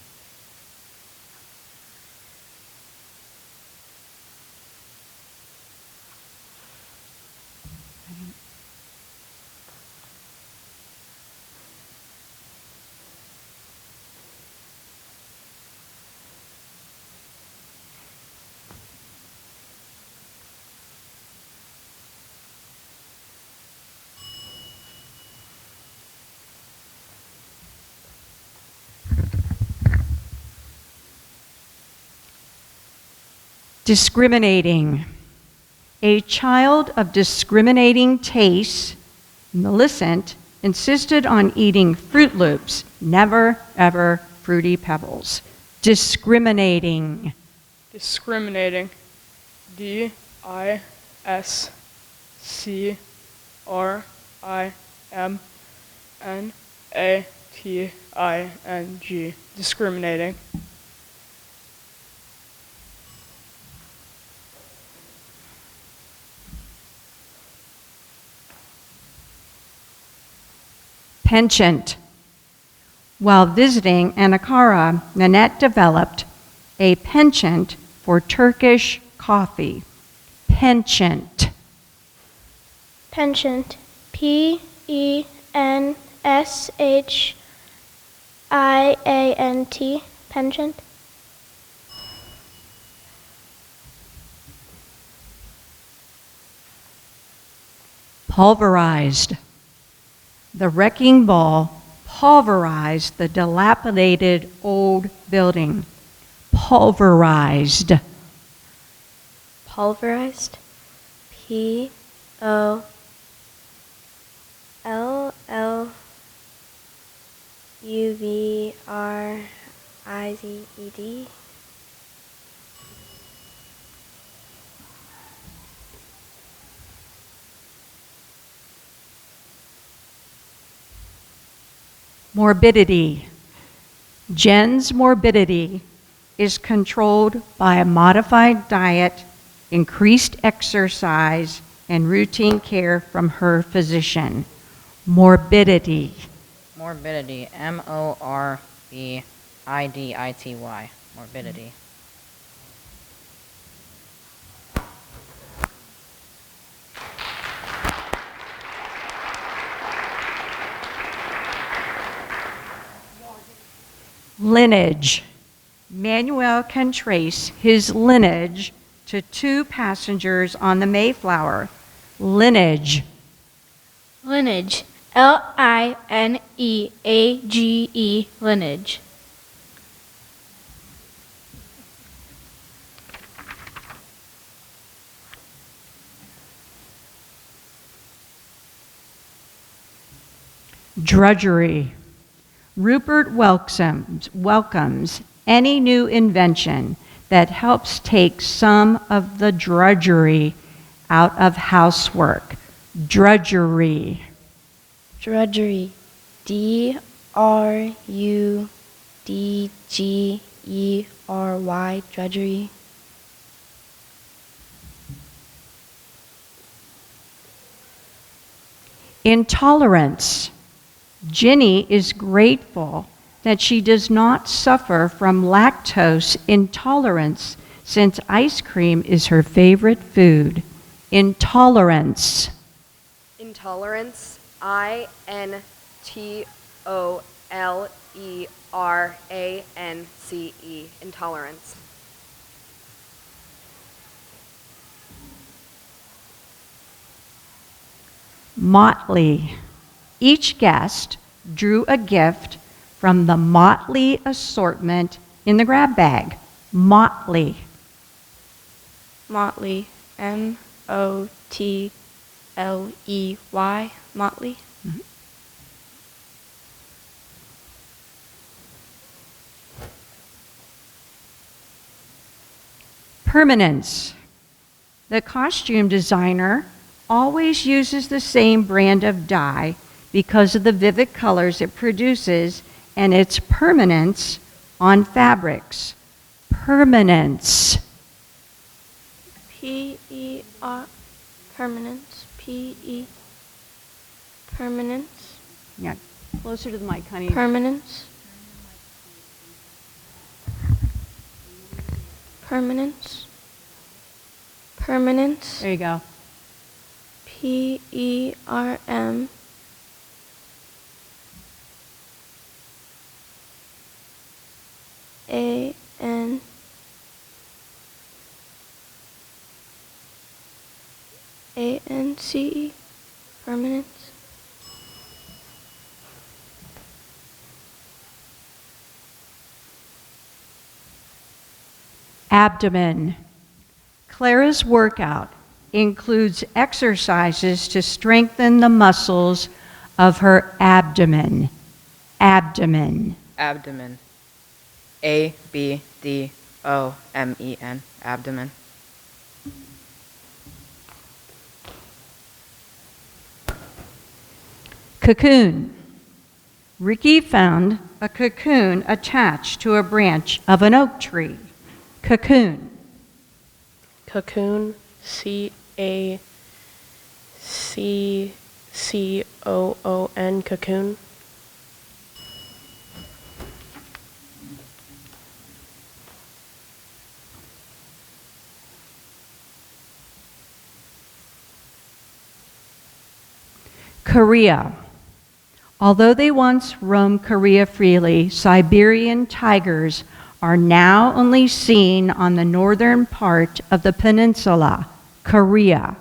Discriminating. A child of discriminating tastes, Millicent, insisted on eating Fruit Loops, never, ever Fruity Pebbles. Discriminating. Discriminating. DISCRIMNATING. Discriminating. Penchant. While visiting Ankara, Nanette developed a penchant for Turkish coffee. Penchant. Penchant. PENSHIANT. Penchant. Pulverized. The wrecking ball pulverized the dilapidated old building. Pulverized. Pulverized. POLLUVRIZED. Morbidity. Jen's morbidity is controlled by a modified diet, increased exercise, and routine care from her physician. Morbidity. Morbidity. MORBIDITY. Morbidity. Lineage. Manuel can trace his lineage to 2 passengers on the Mayflower. Lineage. Lineage. LINEAGE. Lineage. Drudgery. Rupert welcomes any new invention that helps take some of the drudgery out of housework. Drudgery. Drudgery. DRUDGERY. Drudgery. Intolerance. Ginny is grateful that she does not suffer from lactose intolerance since ice cream is her favorite food. Intolerance. Intolerance. INTOLERANCE. Intolerance. Motley. Each guest drew a gift from the motley assortment in the grab bag. Motley. Motley. MOTLEY. Motley. Permanence. The costume designer always uses the same brand of dye because of the vivid colors it produces and its permanence on fabrics. Permanence. PER. Permanence. PE. Permanence. Yeah, closer to the mic, honey. Permanence. Permanence. Permanence. There you go. PERM. AN. ANCE. Permanence. Abdomen. Clara's workout includes exercises to strengthen the muscles of her abdomen. Abdomen. Abdomen. ABDOMEN. Abdomen. Cocoon. Ricky found a cocoon attached to a branch of an oak tree. Cocoon. Cocoon. CACCOON. Cocoon. Korea. Although they once roamed Korea freely, Siberian tigers are now only seen on the northern part of the peninsula. Korea.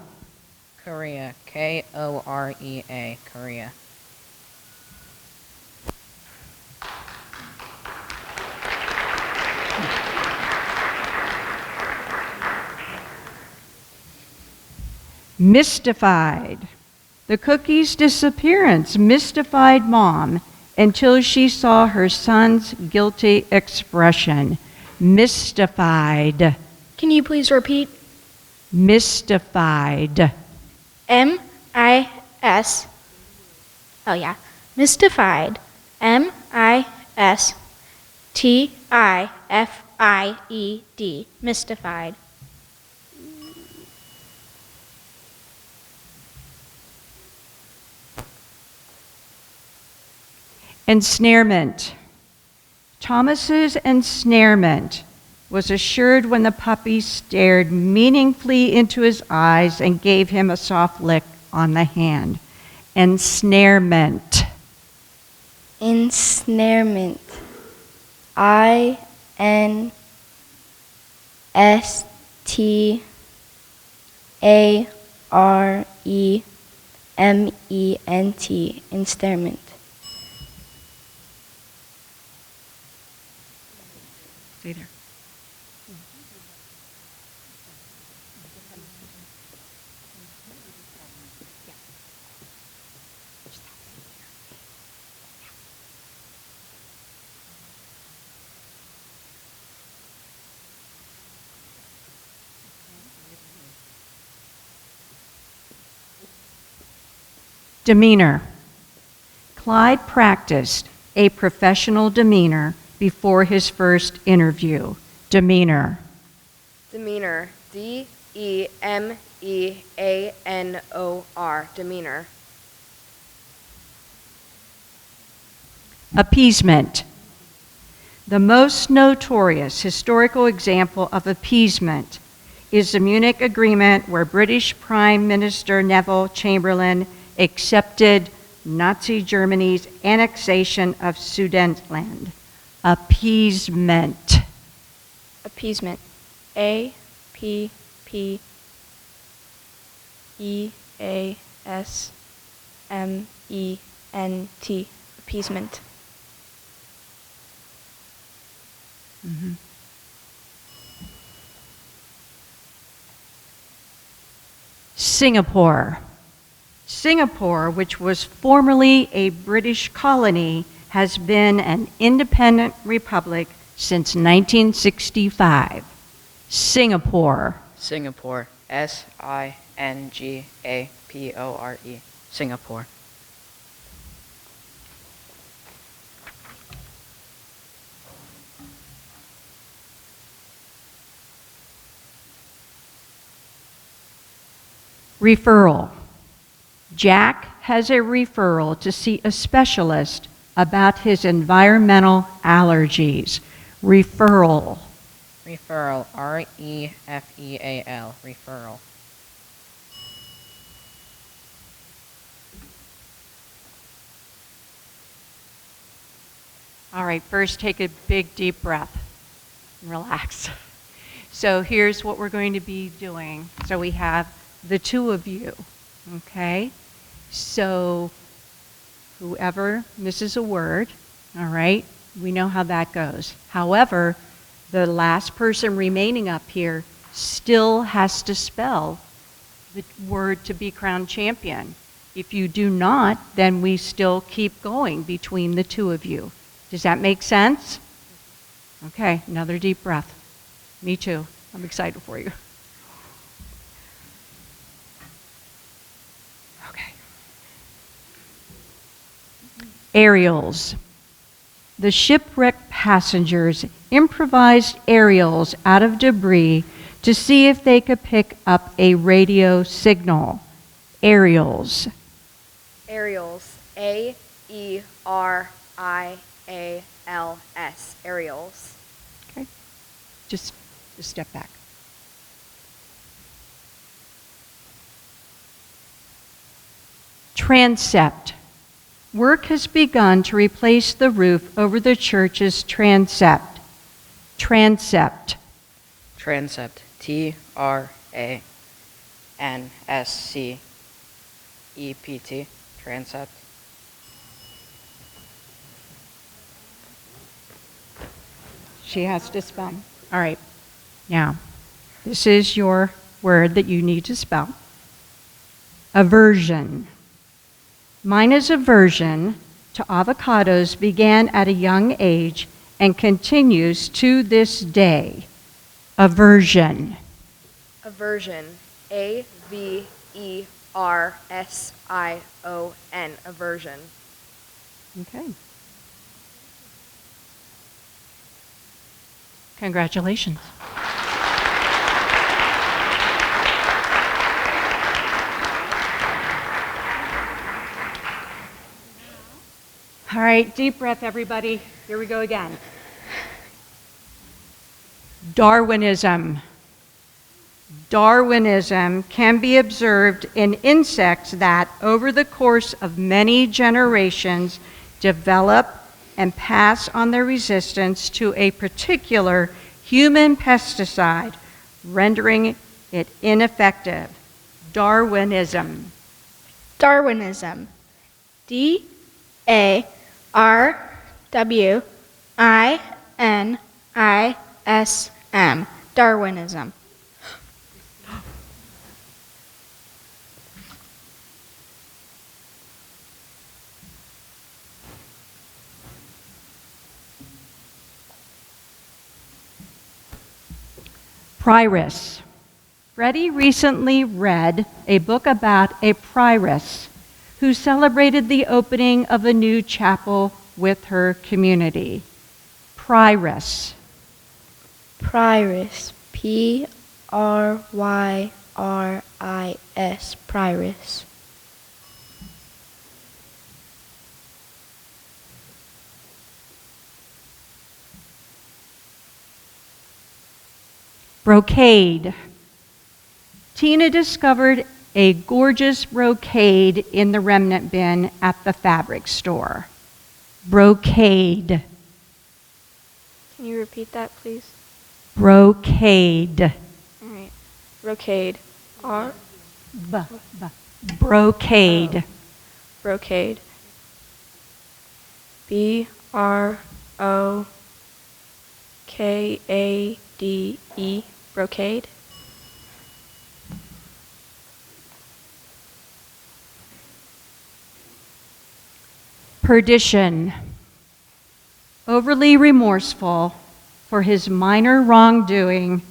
Korea. KOREA. Korea. Mystified. The cookie's disappearance mystified Mom until she saw her son's guilty expression. Mystified. Can you please repeat? Mystified. M-I-S. Oh, yeah. Mystified. M-I-S-T-I-F-I-E-D. Mystified. Ensnarement. Thomas's ensnarement was assured when the puppy stared meaningfully into his eyes and gave him a soft lick on the hand. Ensnarement. Ensnarement. INSTAREMENT. Ensnarement. See there. Demeanor. Clyde practiced a professional demeanor before his first interview. Demeanor. Demeanor. DEMEANOR. Demeanor. Appeasement. The most notorious historical example of appeasement is the Munich Agreement, where British Prime Minister Neville Chamberlain accepted Nazi Germany's annexation of Sudetenland. Appeasement. Appeasement. A-P-P-E-A-S-M-E-N-T. Appeasement. Mm-hmm. Singapore. Singapore, which was formerly a British colony, has been an independent republic since 1965. Singapore. Singapore. S-I-N-G-A-P-O-R-E. Singapore. Referral. Jack has a referral to see a specialist about his environmental allergies. Referral. Referral. R-E-F-E-A-L. Referral. All right, first take a big deep breath and relax. So here's what we're going to be doing. So we have the two of you, okay? So whoever misses a word, all right, we know how that goes. However, the last person remaining up here still has to spell the word to be crowned champion. If you do not, then we still keep going between the two of you. Does that make sense? Okay, another deep breath. Me too. I'm excited for you. Okay. Aerials. The shipwrecked passengers improvised aerials out of debris to see if they could pick up a radio signal. Aerials. Aerials. A-E-R-I-A-L-S. Aerials. Okay. Just a step back. Transept. Work has begun to replace the roof over the church's transept. Transept. Transept. T-R-A-N-S-C-E-P-T. Transept. She has to spell. All right. Now, this is your word that you need to spell. Aversion. Mina's aversion to avocados began at a young age and continues to this day. Aversion. Aversion. A-V-E-R-S-I-O-N. Aversion. Okay. Congratulations. All right, deep breath, everybody. Here we go again. Darwinism. Darwinism can be observed in insects that, over the course of many generations, develop and pass on their resistance to a particular human pesticide, rendering it ineffective. Darwinism. Darwinism. D-A-R-W-I-N-I-S-M. Darwinism. Prioress. Freddie recently read a book about a prioress who celebrated the opening of a new chapel with her community. Prioress. Prioress. P-R-Y-R-I-S. Prioress. Brocade. Tina discovered a gorgeous brocade in the remnant bin at the fabric store. Brocade. Can you repeat that, please? Brocade. All right. Brocade. Brocade. Brocade. B-R-O-K-A-D-E. Brocade. Perdition. Overly remorseful for his minor wrongdoing,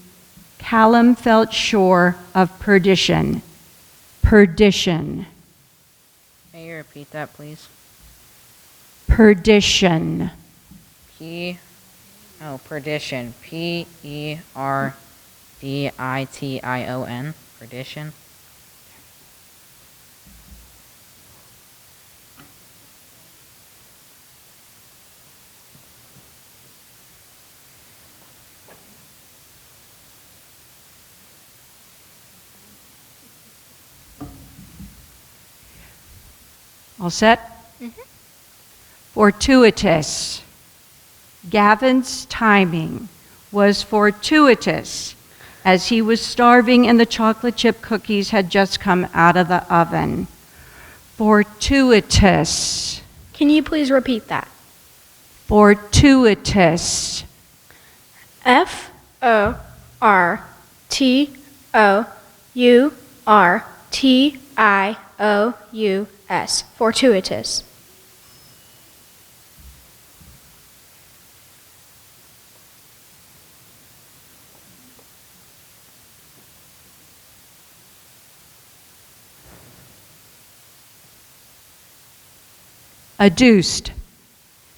Callum felt sure of perdition. Perdition. May you repeat that, please? Perdition. Perdition. P-E-R-D-I-T-I-O-N. Perdition. All set? Fortuitous. Gavin's timing was fortuitous as he was starving and the chocolate chip cookies had just come out of the oven. Fortuitous. Can you please repeat that? Fortuitous. Fortuitous. Fortuitous. Adduced.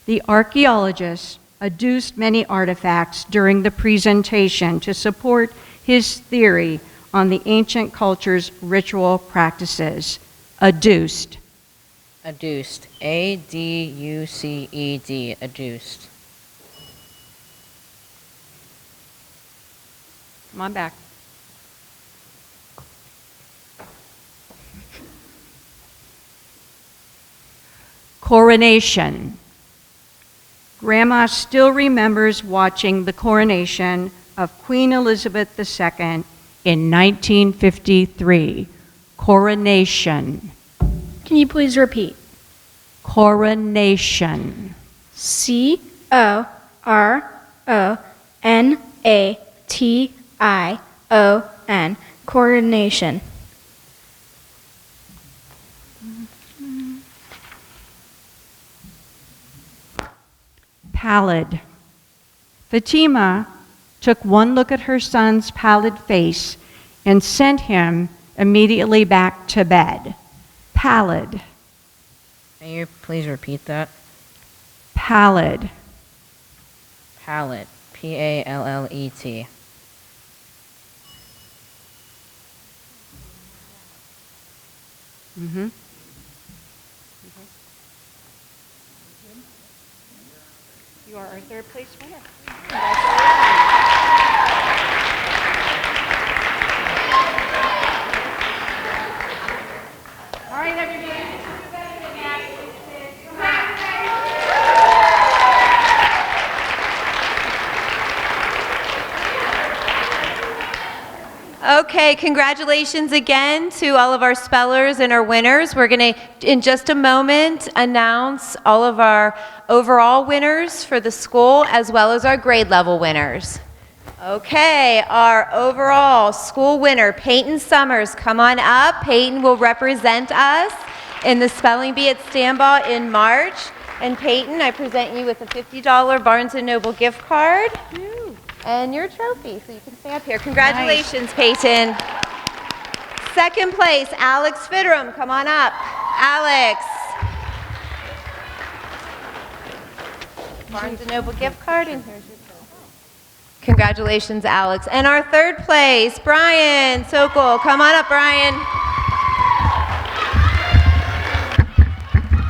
The archaeologist adduced many artifacts during the presentation to support his theory on the ancient culture's ritual practices. Adduced. Adduced. A-D-U-C-E-D. Adduced. Come on back. Coronation. Grandma still remembers watching the coronation of Queen Elizabeth II in 1953. Coronation. Can you please repeat? Coronation. C-O-R-O-N-A-T-I-O-N. Coordination. Pallid. Fatima took one look at her son's pallid face and sent him immediately back to bed. Pallid. May you please repeat that? Pallid. Pallet. P-A-L-L-E-T. Mm-hmm. You are our third place winner. All right, everybody. Okay, congratulations again to all of our spellers and our winners. We're going to, in just a moment, announce all of our overall winners for the school as well as our grade level winners. Okay, our overall school winner, Peyton Summers, come on up. Peyton will represent us in the Spelling Bee at Stambaugh in March. And Peyton, I present you with a $50 Barnes & Noble gift card. And your trophy, so you can stay up here. Congratulations, nice. Peyton. Second place, Alex Fitterum. Come on up. Alex. Barnes & Noble gift card, and here's your trophy. Congratulations, Alex. And our third place, Brian Sokol. Come on up, Brian.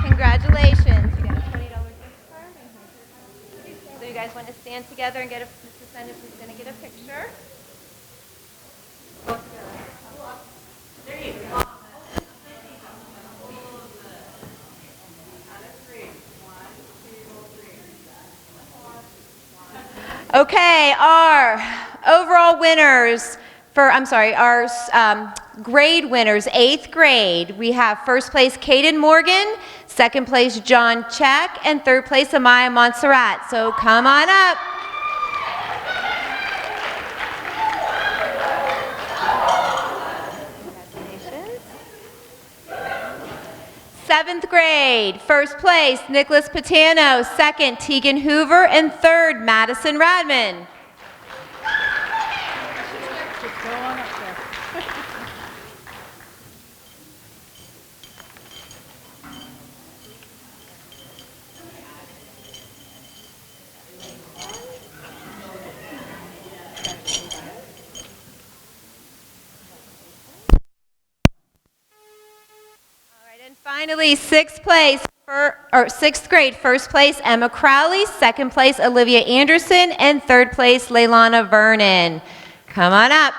Congratulations. You got a $20 gift card. So you guys want to stand together and get a Mr. Sanders is going to get a picture. Okay, our overall winners our grade winners, 8th grade. We have first place Caden Morgan, second place John Check, and third place Amaya Montserrat. So come on up. Congratulations. 7th grade, first place Nicholas Patano, second Tegan Hoover, and third Madison Radman. And finally, 6th grade, first place Emma Crowley, second place Olivia Anderson, and third place Leilana Vernon. Come on up.